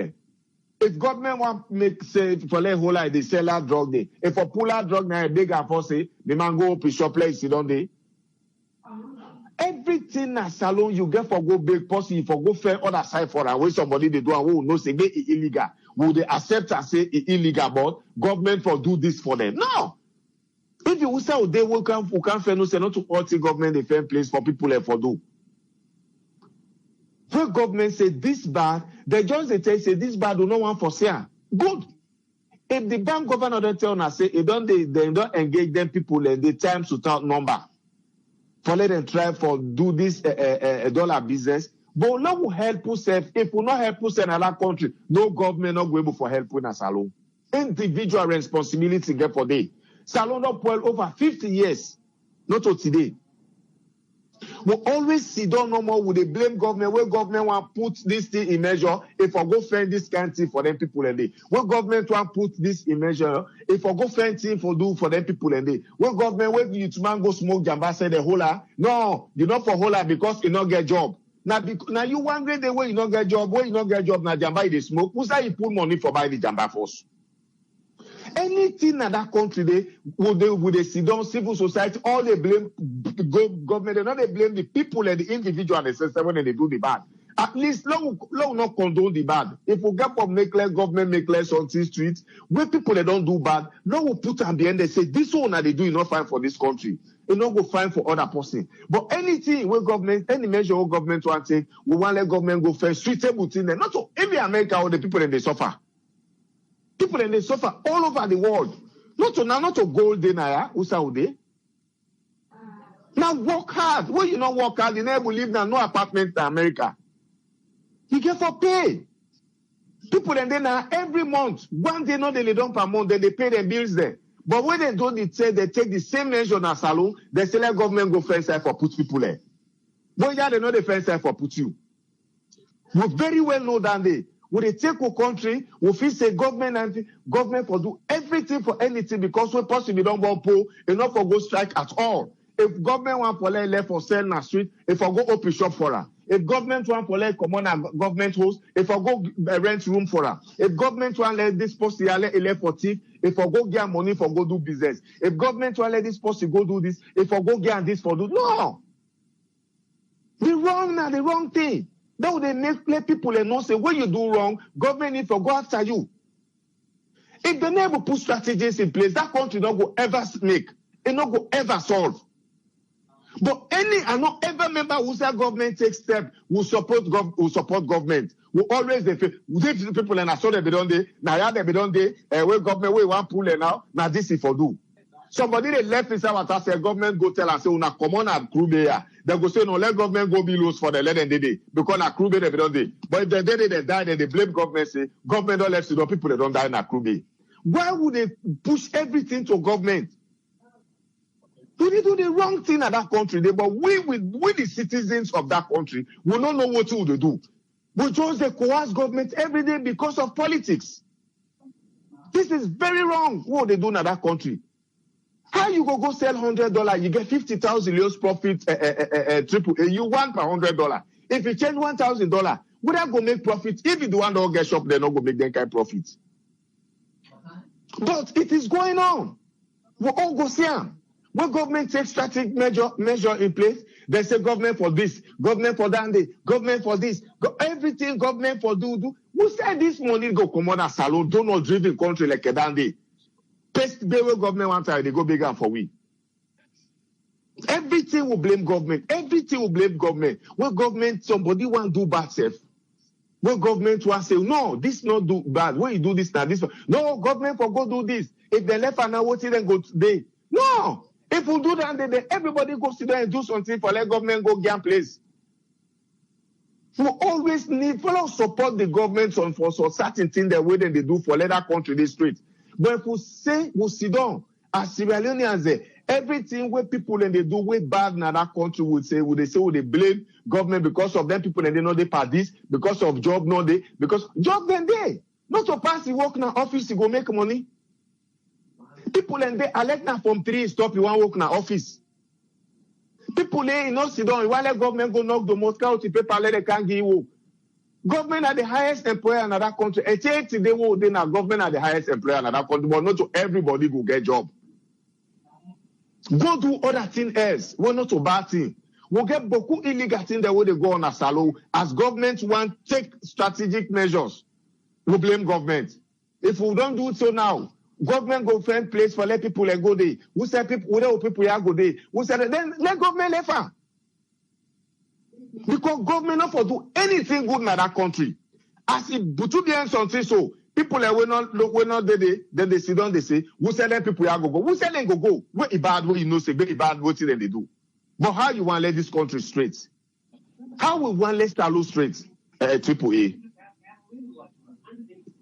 if government want make say for let whole like they sell that drug day. If for pull out drug now big and for say the man go up in shop place you don't they. Everything na salon you get for go big possible for go fair other side for and when somebody they do and who know say they illegal. Will they accept and say it illegal but government for do this for them? No. If you say they will come fair no say not to all the government the fair place for people for do. When government say this bad, they just they say this bad do not want for sale. Good. If the bank governor don't tell us say they don't engage them people in the times without number. For let them try for do this dollar business. But no will help us if we not help us in another country, no government not go able for help in a salon. Individual responsibility get for day. Salon not well over 50 years, not to today. We always see don't no more with the blame government where government want put this thing in measure if I go find this kind of thing for them people and they. Where government want put this in measure if I go find thing for do for them people and they. Where government where you man go smoke jamba say the hola. No, you not for hola because you not get job. Now you wondering the way you not get job, where you not get job now jamba they smoke. Who's that you put money for buy the jamba force? Anything in that country, would they sit down civil society, all they blame government, they not they blame the people and the individual and the system when they do the bad. At least let not condone the bad. If we get for make less government, make less on the streets, where people they don't do bad, no will put at the end they say this one that they do is not fine for this country. It not go fine for other person. But anything where government, any measure where government want to take, we want let government go first, suitable thing there. Not so every America all the people and they suffer. People and they suffer all over the world. Not to gold day now, Usaude. Now work hard. When you not work hard, you never live now, no apartment in America. You get for pay. People and then now every month, one day not they don't per month, then they pay their bills there. But when they do it, say they take the same measure as salon, they say let government go first side for put people there. But yeah, they know the first side for put you. We very well know that when they take a country, we feel say government for do everything for anything because we possibly don't go poor, enough for go strike at all. If government want for left for sell na street, if I go open shop for her. If government want for let come on a government house, if I go rent room for her. If government want let this post let for thief, if I go get money for go do business. If government want let this post go do this, if I go get this for do no. The wrong thing. That would they let people know say when you do wrong, government need to go after you. If they never put strategies in place, that country not go ever make, it not go ever solve. But I not ever member who say government take step will support government. We always they people and I saw that they don't they now they don't they where government we want pull now this is for do. Somebody they left inside what say government go tell and say una come on and crew there. They go say no let government go be loose for the let them day because na crew they don't they. But if they die then they blame government say government don't let you people they don't die in a crew. Why would they push everything to government? We do the wrong thing at that country, but we the citizens of that country, we don't know what to do. We just coerce government every day because of politics. This is very wrong. What they do in that country? How you go sell $100, you get 50,000 euros profit, triple, you want per $100. If you change $1,000, would that go make profit? If you do want to get shop, they're not going to make that kind of profit. But it is going on. We all go see them. When government takes strategic measure in place, they say government for this, government for that, government for this, everything government for do. Who said this money go come on a salon, do not driven country like a dandy? Pest where government want to they go bigger for we. Everything will blame government. Everything will blame government. When government somebody want to do bad self. When government want to say no, this not do bad. When you do this now, this one. No, government for go do this. If they left and now what then go today. No. If we do that, then everybody goes to there and do something for let government go get place. We always need to support the government for certain things the way they do for let that country this street. But if we say we sit down as Sierra Leoneans, everything where people and they do way bad in that country would they blame government because of them people and they know they part this because of job no they because job then they not to pass the work in office to go make money. People and they elect now from 3 stop you want work in office. People they not sit down, you want let government go knock the most out to paper let they can't give you. Government are the highest employer in that country. They will then government are the highest employer in that country, but not to everybody go get job. Go do other thing else. We're not a bad thing. We'll get beaucoup illegal thing the way they go on a salon. As government want take strategic measures, we blame government. If we don't do it so now, government go find place for let people go there. Who said people without people go there? Who said then let government left her. Because government not for do anything good in that country. As if to the end something so people are we not there, then they sit down, they say, who said let people go? Who said then go? Where bad way you know say very bad what then they do. But how you want to let this country straight? How we want let Stalo straight? Triple A.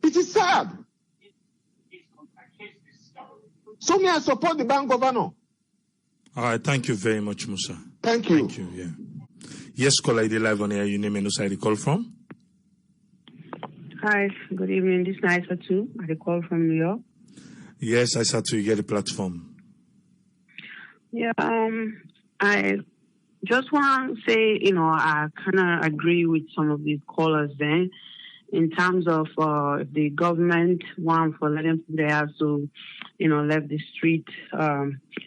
It is sad. So may I support the bank governor. All right, thank you very much, Musa. Thank you. Thank you, yeah. Yes, caller, ID live on air. Your name and who call from? Hi, good evening. This is Aisatu. I call from New York. Yes, Aisatu, you get the platform. Yeah, I just want to say, I kind of agree with some of these callers then in terms of if the government want for letting people they have to, left the street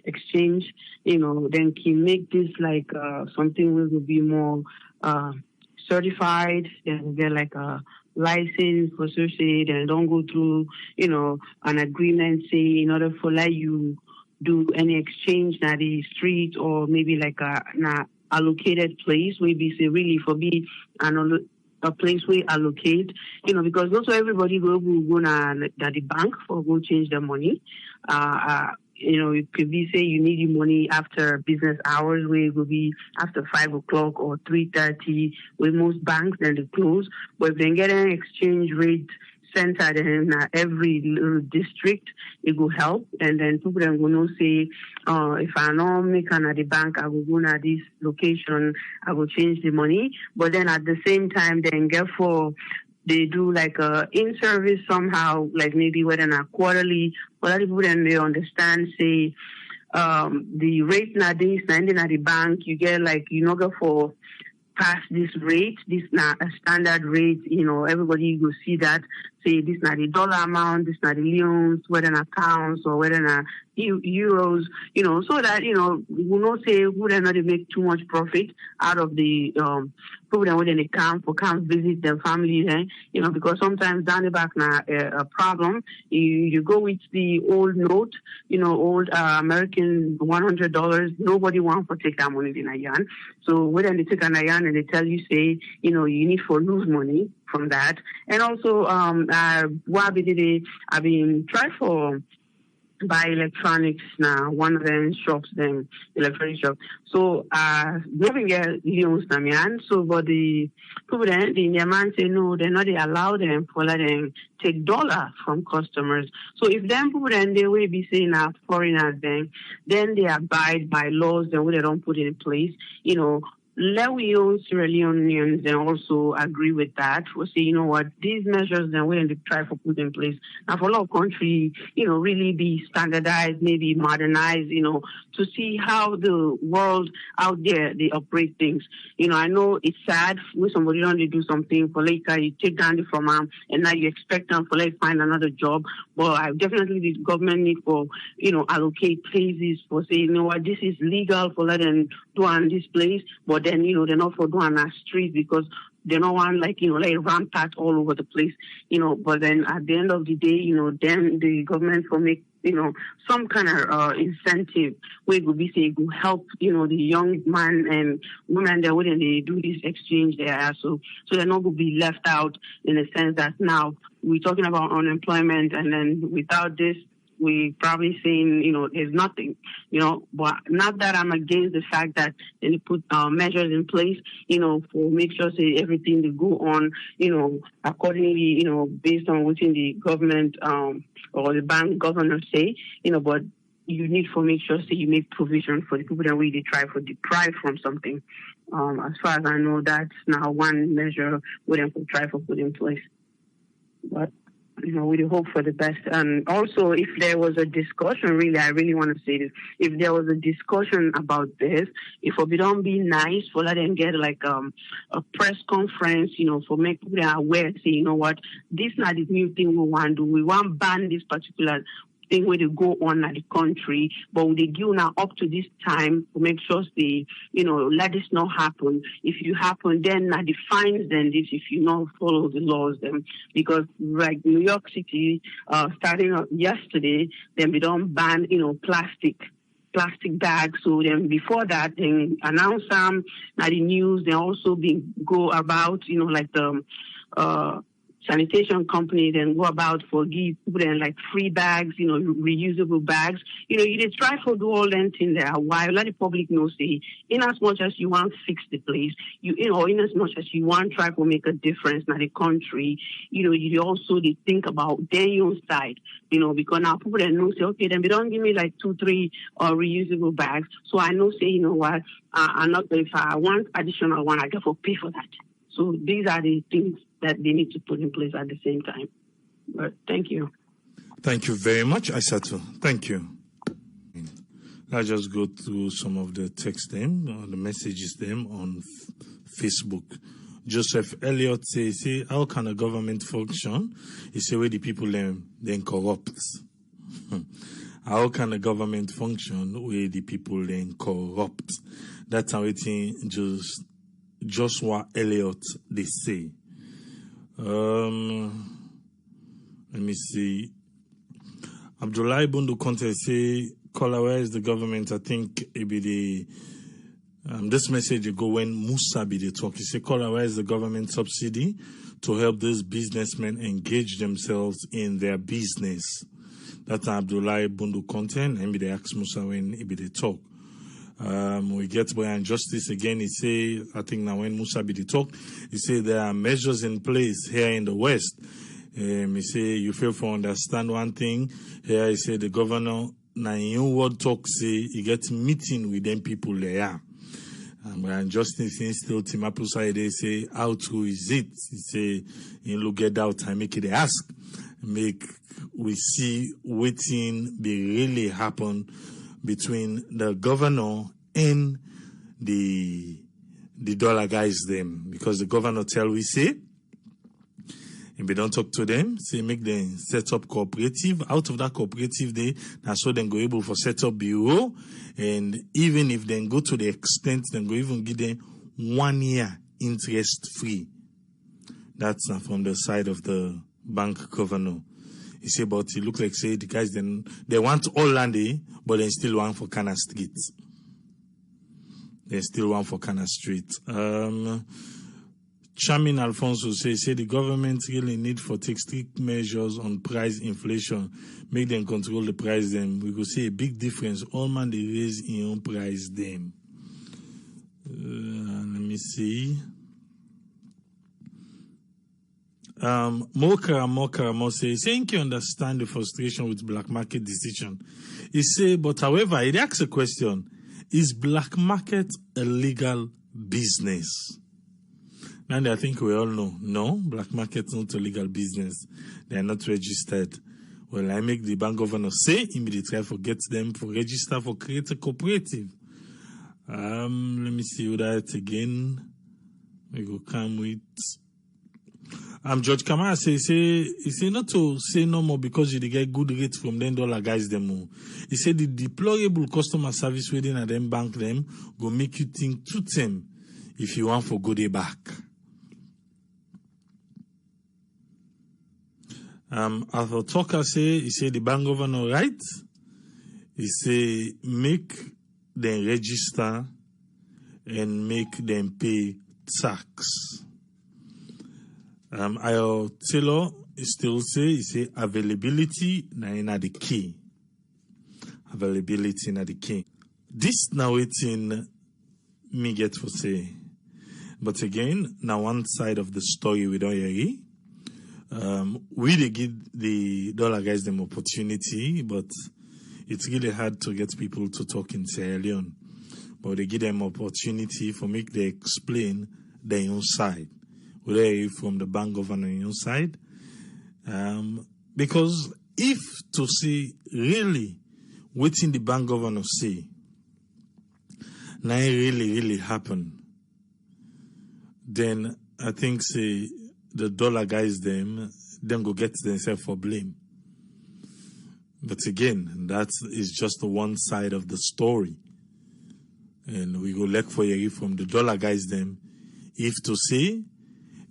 exchange, then can make this like something which will be more certified, then get like a license for associate and don't go through, an agreement, say, in order for let you do any exchange na the street or maybe like a allocated place, maybe say really for be an a place we allocate, because also everybody will go na the bank for go change their money. It could be say you need your money after business hours, where it will be after 5 o'clock or 3:30, where most banks then they close. But if they get an exchange rate center in every little district, it will help. And then people then will know say, if I know make at the bank, I will go to this location, I will change the money. But then at the same time, then get for they do like a in-service somehow, like maybe whether not quarterly. But other people then they understand, say, the rate nowadays, standing at the bank, you get like, go for past this rate, this not a standard rate, everybody will see that, say this not the dollar amount, this not the leons, whether not pounds or whether not euros, so that, we not say who they not make too much profit out of the people that when they come visit their families, because sometimes down the back now a problem. You go with the old note, old American $100. Nobody wants to take that money in a yarn. So when they take an yarn and they tell you, say, you need for lose money from that. And also, I've been trying for buy electronics now. One of them shops, them electronic shop. So never get loans na man. So but the people then the man say no, they not they allow them for let them take dollar from customers. So if them people then they will be saying foreigners then they abide by laws then they don't put it in place, Leone, Sierra Leoneans then also agree with that. We say, what, these measures then we're going to try to put in place. Now for a lot of countries, really be standardized, maybe modernized, to see how the world out there, they operate things. I know it's sad when somebody don't do something for later, you take down from them and now you expect them for like find another job. But I definitely the government need for, allocate places for say, what, this is legal for letting do on this place, but then, they're not for doing on our street because they don't want like rampart all over the place, but then at the end of the day, then the government will make, some kind of incentive where it would be say it will help, the young man and women that when they do this exchange there. So they're not going to be left out in the sense that now we're talking about unemployment and then without this, we probably saying, there's nothing, but not that I'm against the fact that they put measures in place, for make sure say everything to go on, accordingly, based on what in the government or the bank governor say, but you need to make sure say you make provision for the people that really try to deprive from something. As far as I know, that's now one measure we then could try to put in place. But we hope for the best. And also, if there was a discussion, really, I really want to say this, if there was a discussion about this, if we don't be nice, for let them get like a press conference, for make people aware, say, what, this not the new thing we want to do. We want to ban this particular thing where they go on at the country, but they give now up to this time to make sure they, let this not happen. If you happen, then now the fines then this if you not follow the laws then, because like New York City, starting yesterday, then we don't ban, plastic bags. So then before that, they announce them now the news. They also go about, like the sanitation company then go about for give people then like free bags, reusable bags. You try to do all that in there while let the public know say in as much as you want to fix the place, in as much as you want to try to make a difference in the country, you also they think about their own side, because now people then know say, okay, then they don't give me like 2-3 reusable bags. So I know say, what, I'm not if I want additional one, I get to pay for that. So these are the things that they need to put in place at the same time. But thank you. Thank you very much, Aissatou. Thank you. Let's just go through some of the text the messages on Facebook. Joseph Elliott says, how can a government function? He says, where the people then corrupt. How can a government function where the people then corrupt? That's how it is. Joshua Elliott, they say. Let me see. Abdullah Bundu Conte say, caller, where is the government? I think it be This message you go when Musa be the talk. He say, "Caller, where is the government subsidy to help these businessmen engage themselves in their business?" That's Abdullah Bundu content, and be the ask Musa when he be the talk. We get by injustice again. He say, I think now when Musa be the talk, he say there are measures in place here in the West. He say you fail to understand one thing. Here he say the governor na in your word talk say he get meeting with them people there. By injustice in still Timapusa they say how true is it? He say in look get out and make it ask. Make we see waiting be really happen between the governor and the dollar guys them, because the governor tell we say and we don't talk to them, say make them set up cooperative. Out of that cooperative they now so then go able for set up bureau, and even if they go to the extent then go even give them 1 year interest free. That's from the side of the bank governor. He say, but it look like say the guys then they want all land, but they still want for Kana Street. They still want for Kana Street. Chairman Alfonso say the government really need for take strict measures on price inflation, make them control the price them. We go see a big difference. All man they raise in own price them. Let me see. Mokara say, thank you understand the frustration with black market decision. He say, but however, he asks a question, is black market a legal business? And I think we all know, no, black market is not a legal business. They are not registered. Well, I make the bank governor say, immediately I forget them for register for create a cooperative. Let me see what that again. We go come with. George Kamara say not to say no more because you get good rates from them dollar guys them more. He said the deplorable customer service within at them bank them go make you think to them if you want for go day back. Arthur Tucker he say the bank governor right. He say make them register and make them pay tax. I'll Taylor still he say availability na the key. Availability na the key. This now waiting me get for say. But again, now one side of the story we don't hear. We they give the dollar guys them opportunity, but it's really hard to get people to talk in Sierra Leone. But they give them opportunity for make they explain their own side. From the bank governor on your side. Because if to see really what in the bank governor say, now it really happen, then I think say the dollar guys them go get themselves for blame. But again, that is just the one side of the story. And we go look for you from the dollar guys them. If to say,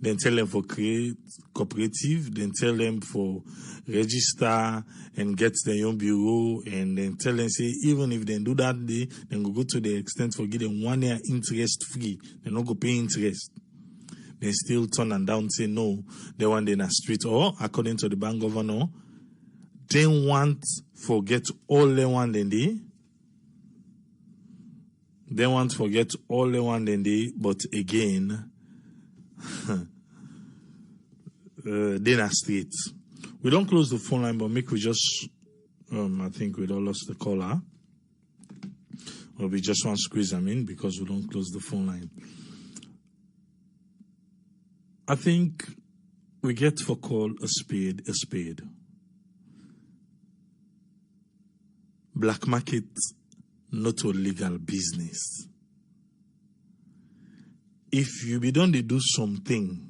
then tell them for create cooperative, then tell them for register and get their own bureau, and then tell them say even if they do that day, then go to the extent for give them 1 year interest free. They not go pay interest. They still turn and down say no, they want them in a street, or according to the bank governor, they want forget all they want then they want forget all they want then but again dinner street. We don't close the phone line, but make we just I think we don't lost the caller. Or we just want to squeeze them in because we don't close the phone line. I think we get for call a spade. Black market not a legal business. If you be done to do something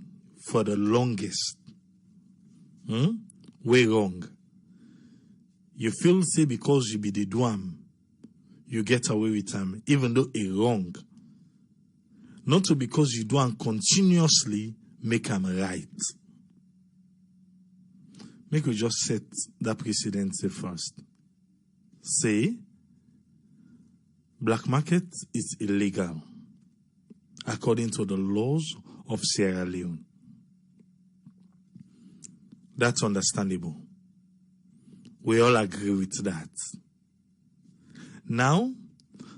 for the longest, way wrong, you feel say because you be the do you get away with them, even though it wrong. Not to because you do continuously make them right. Make we just set that precedent first. Say, black market is illegal. according to the laws of Sierra Leone. That's understandable. We all agree with that. Now,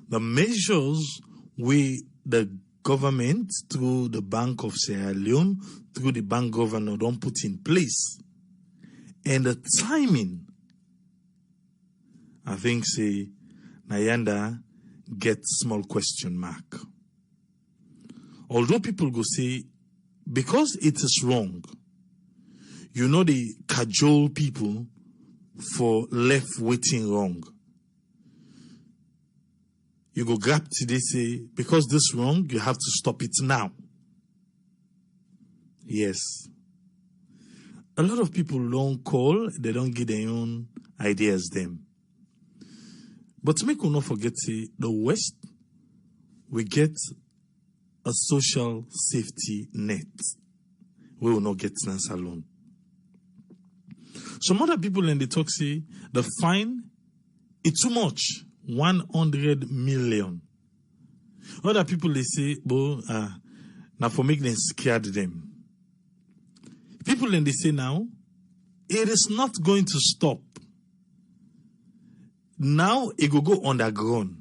the measures the government, through the Bank of Sierra Leone, through the bank governor, don't put in place, and the timing, I think, say, Nayanda gets small question mark. Although people go say, because it is wrong, you know, they cajole people for left waiting wrong. You go grab today, say, because this wrong, you have to stop it now. Yes. A lot of people don't call, they don't give their own ideas them. But to make you not forget, say, the West, we get a social safety net. We will not get finance alone. Some other people in the talk say the fine is too much, 100 million. Other people they say, now for making them scared them. People in they say now, it is not going to stop. Now it will go underground.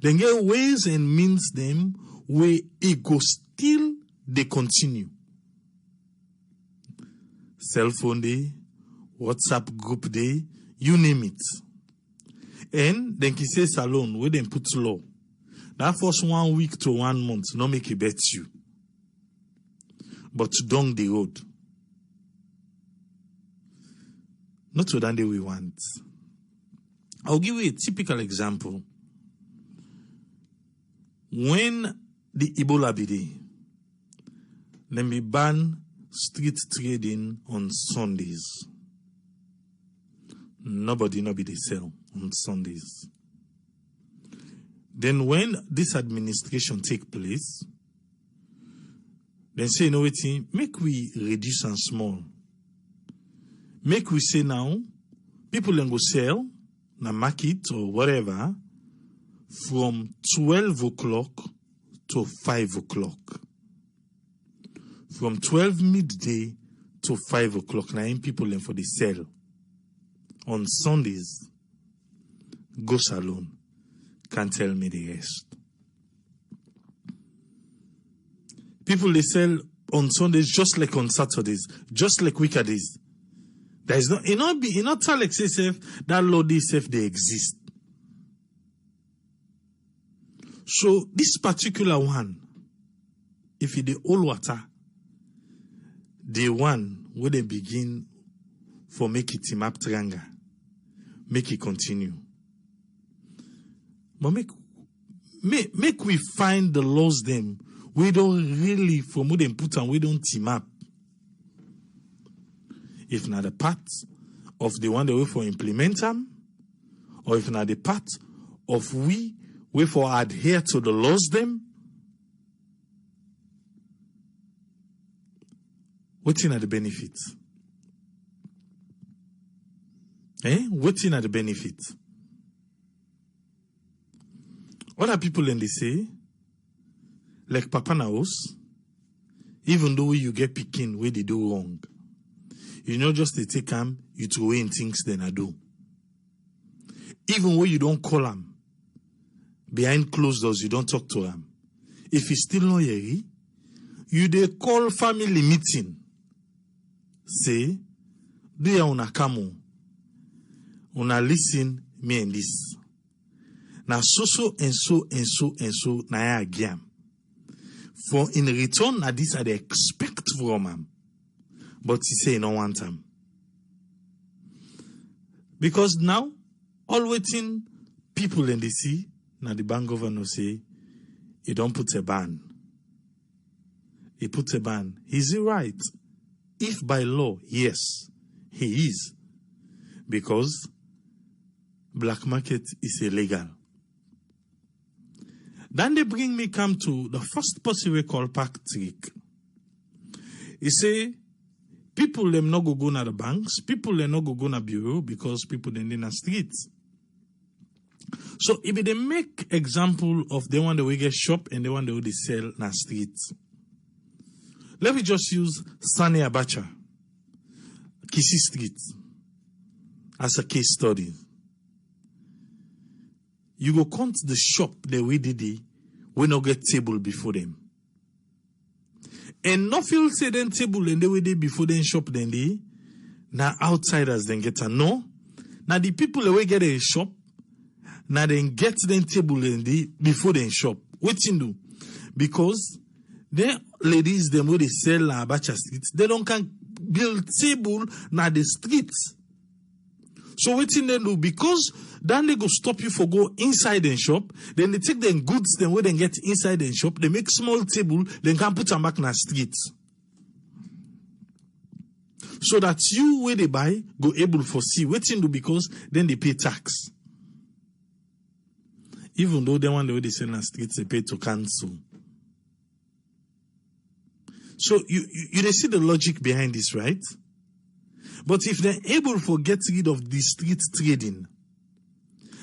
Then get ways and means them where it go still they continue. Cell phone day, WhatsApp group day, you name it. And then he says salon where they put law. That first 1 week to 1 month, no make it bet you. But down the road. Not to that day we want. I'll give you a typical example. When the Ebola be there, let me ban street trading on Sundays. Nobody be they sell on Sundays. Then when this administration take place, then say, you know what, make we reduce and small. Make we say now, people can go sell na market or whatever from 12 o'clock to 5 o'clock. From 12 midday to 5 o'clock, now people in for the sell. On Sundays, go salon, can't tell me the rest. People they sell on Sundays just like on Saturdays, just like weekdays. There is no, it not tell like say that law they they exist. So this particular one, if it the old water, the one where they begin for make it team up triangle, make it continue. But make we find the laws them. We don't really for more than put and we don't team up. If not the part of the one that we for implement them, or if not the part of we for adhere to the laws them, what's in the benefit? What's in the benefit? Other people in they say, like Papa Naos, even though you get picking where they do wrong, you know just they take them, you throw in things then I do. Even when you don't call them, behind closed doors, you don't talk to them. If it's still not here, you they call family meeting. Say, do you wanna come? Wanna listen me and this. Now so and so na ya again. For in return, na this I they expect from him. But he say no want him. Because now, all waiting people in the sea, now the bank governor say, he don't put a ban. He put a ban. Is he right? If by law, yes, he is. Because black market is illegal. Then they bring me come to the first person we call Patrick. He say, people them not go na the banks, people them not go na bureau because people them in the streets. So if they make example of the one that we get shop and the one that we sell na streets. Let me just use Sani Abacha, Kisi Street, as a case study. You go count the shop the way did it, we no get table before them. And no feel say then table and the way they before them shop then they, now outsiders then get a no. Now the people that we get a shop, now then get them table and they before them shop. What you do? Because the ladies them where they sell na Abacha streets, they don't can build table na the streets. So what they do? Because then they go stop you for go inside the shop, then they take them goods, then where they get inside the shop, they make small table, then can put them back na streets. So that you where they buy go able for see what they do, because then they pay tax. Even though the one the way they sell na streets they pay to cancel. So you they see the logic behind this, right? But if they're able to get rid of the street trading,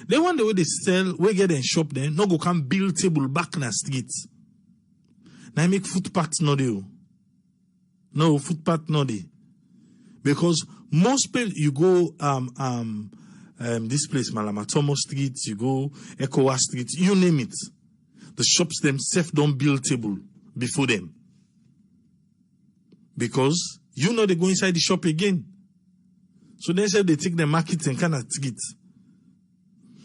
they want the way they sell, we get and shop there, no go can build table back in the streets. Now make footpaths not do. No, footpath not do. Because most people, you go, this place, Malamatomo Street, you go, Ekowa Street, you name it. The shops themselves don't build table before them. Because you know they go inside the shop again. So they say they take the market and kind of treat.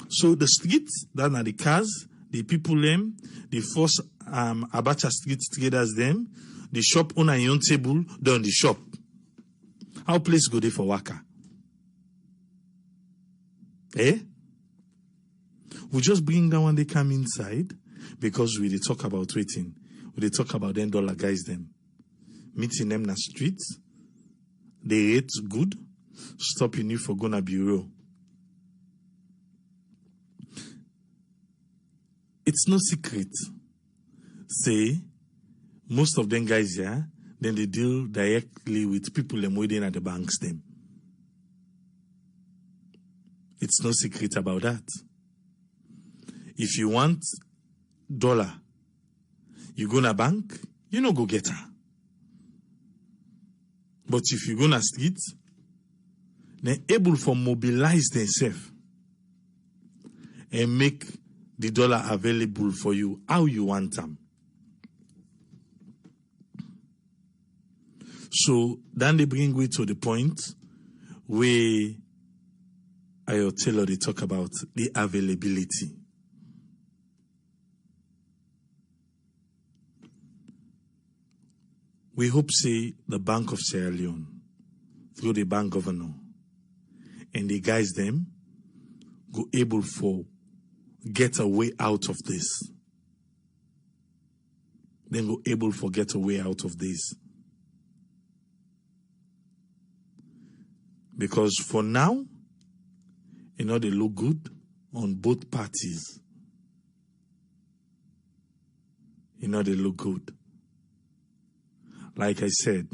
So the streets, that are the cars, the people them, the first Abacha street traders them, the shop owner your own table, down the shop. How place go there for waka? Eh? We just bring down when they come inside because we talk about waiting. We talk about them dollar guys them. Meeting them in the streets. They rate good. Stopping you for gonna bureau. It's no secret. Say, most of them guys here, then they deal directly with people them waiting at the banks them. It's no secret about that. If you want dollar, you go to bank, you no go get her. But if you go to street, they're able to mobilize themselves and make the dollar available for you how you want them. So then they bring we to the point where I tell you they talk about the availability. We hope say the Bank of Sierra Leone through the bank governor and the guys them go able for get a way out of this. Then go able for get a way out of this. Because for now, you know, they look good on both parties. You know, they look good. Like I said,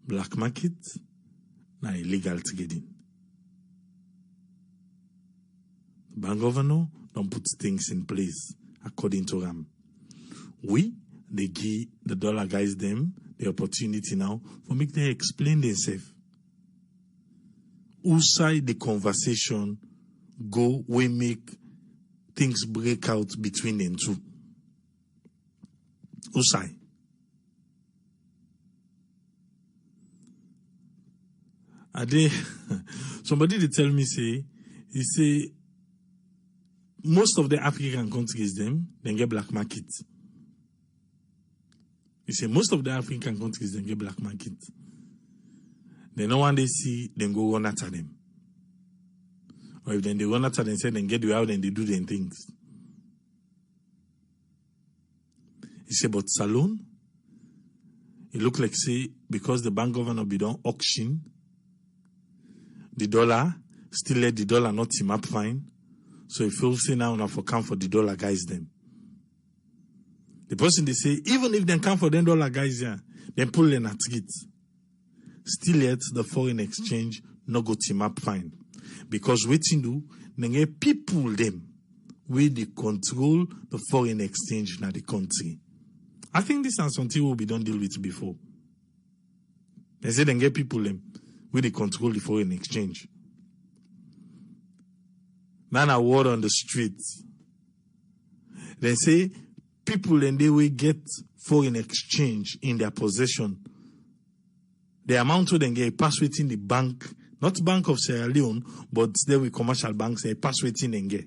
black market, now illegal trading. The bank governor don't put things in place according to them. They give the dollar guys them the opportunity now for make them explain themselves. Outside the conversation go, we make things break out between them two. Outside. Somebody they tell me he say most of the African countries them get black market. He say most of the African countries them get black market. They no one they see them go run after them. Or if then they run after them say then get you out and they do them things. He say but Salone, it look like say because the bank governor be done auction the dollar, still let the dollar not team up fine. So if you say now for come for the dollar guys them. The person they say, even if they come for them dollar guys here, then pull them at it. Still yet the foreign exchange no go team up fine. Because waiting do, then get people them where they control the foreign exchange in the country. I think this is something we don't deal with before. They say then get people them where they control the foreign exchange. Now a word on the street. They say people and they will get foreign exchange in their possession. The amount to them get pass within the bank, not Bank of Sierra Leone, but there with commercial banks, they pass within and get.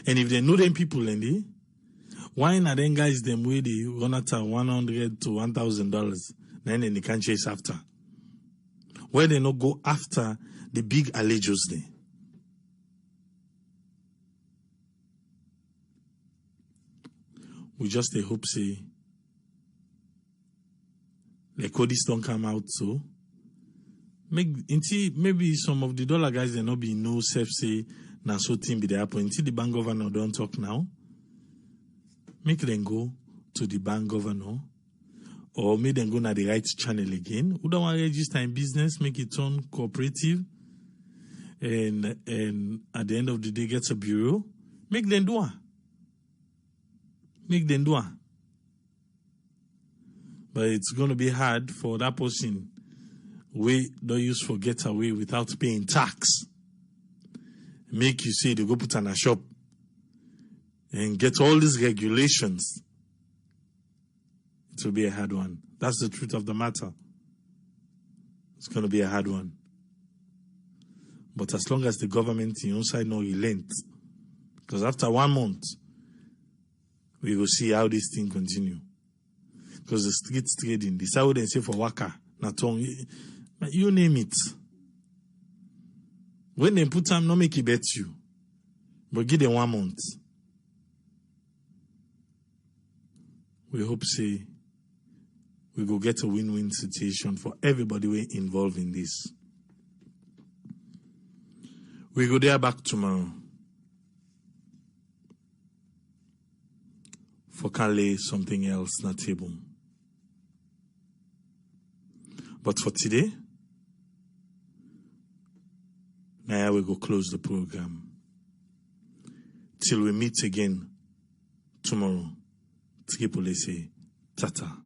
And if they know them people and they, why not then guys them way they run at $100 to $1,000, then they can chase after. Where they not go after the big allegios there. We just hope say like this don't come out so maybe some of the dollar guys they not be no safe say na so thing be the happen until the bank governor don't talk now. Make them go to the bank governor or make them go na the right channel again. Who don't want to register in business, make it turn cooperative and at the end of the day gets a bureau. Make them do it. Make them do it. But it's going to be hard for that person we don't use for get away without paying tax. Make you say they go put on a shop and get all these regulations. It will be a hard one. That's the truth of the matter. It's going to be a hard one. But as long as the government in your side no relent, because after 1 month, we will see how this thing continue. Because the street trading, this how they say for Waka, Natong, you name it. When they put time, no make it bet you. But give them 1 month. We hope say we will get a win-win situation for everybody involved in this. We go there back tomorrow. For can lay something else on the table. But for today, now we go close the program. Till we meet again tomorrow. Tripoli say, tata.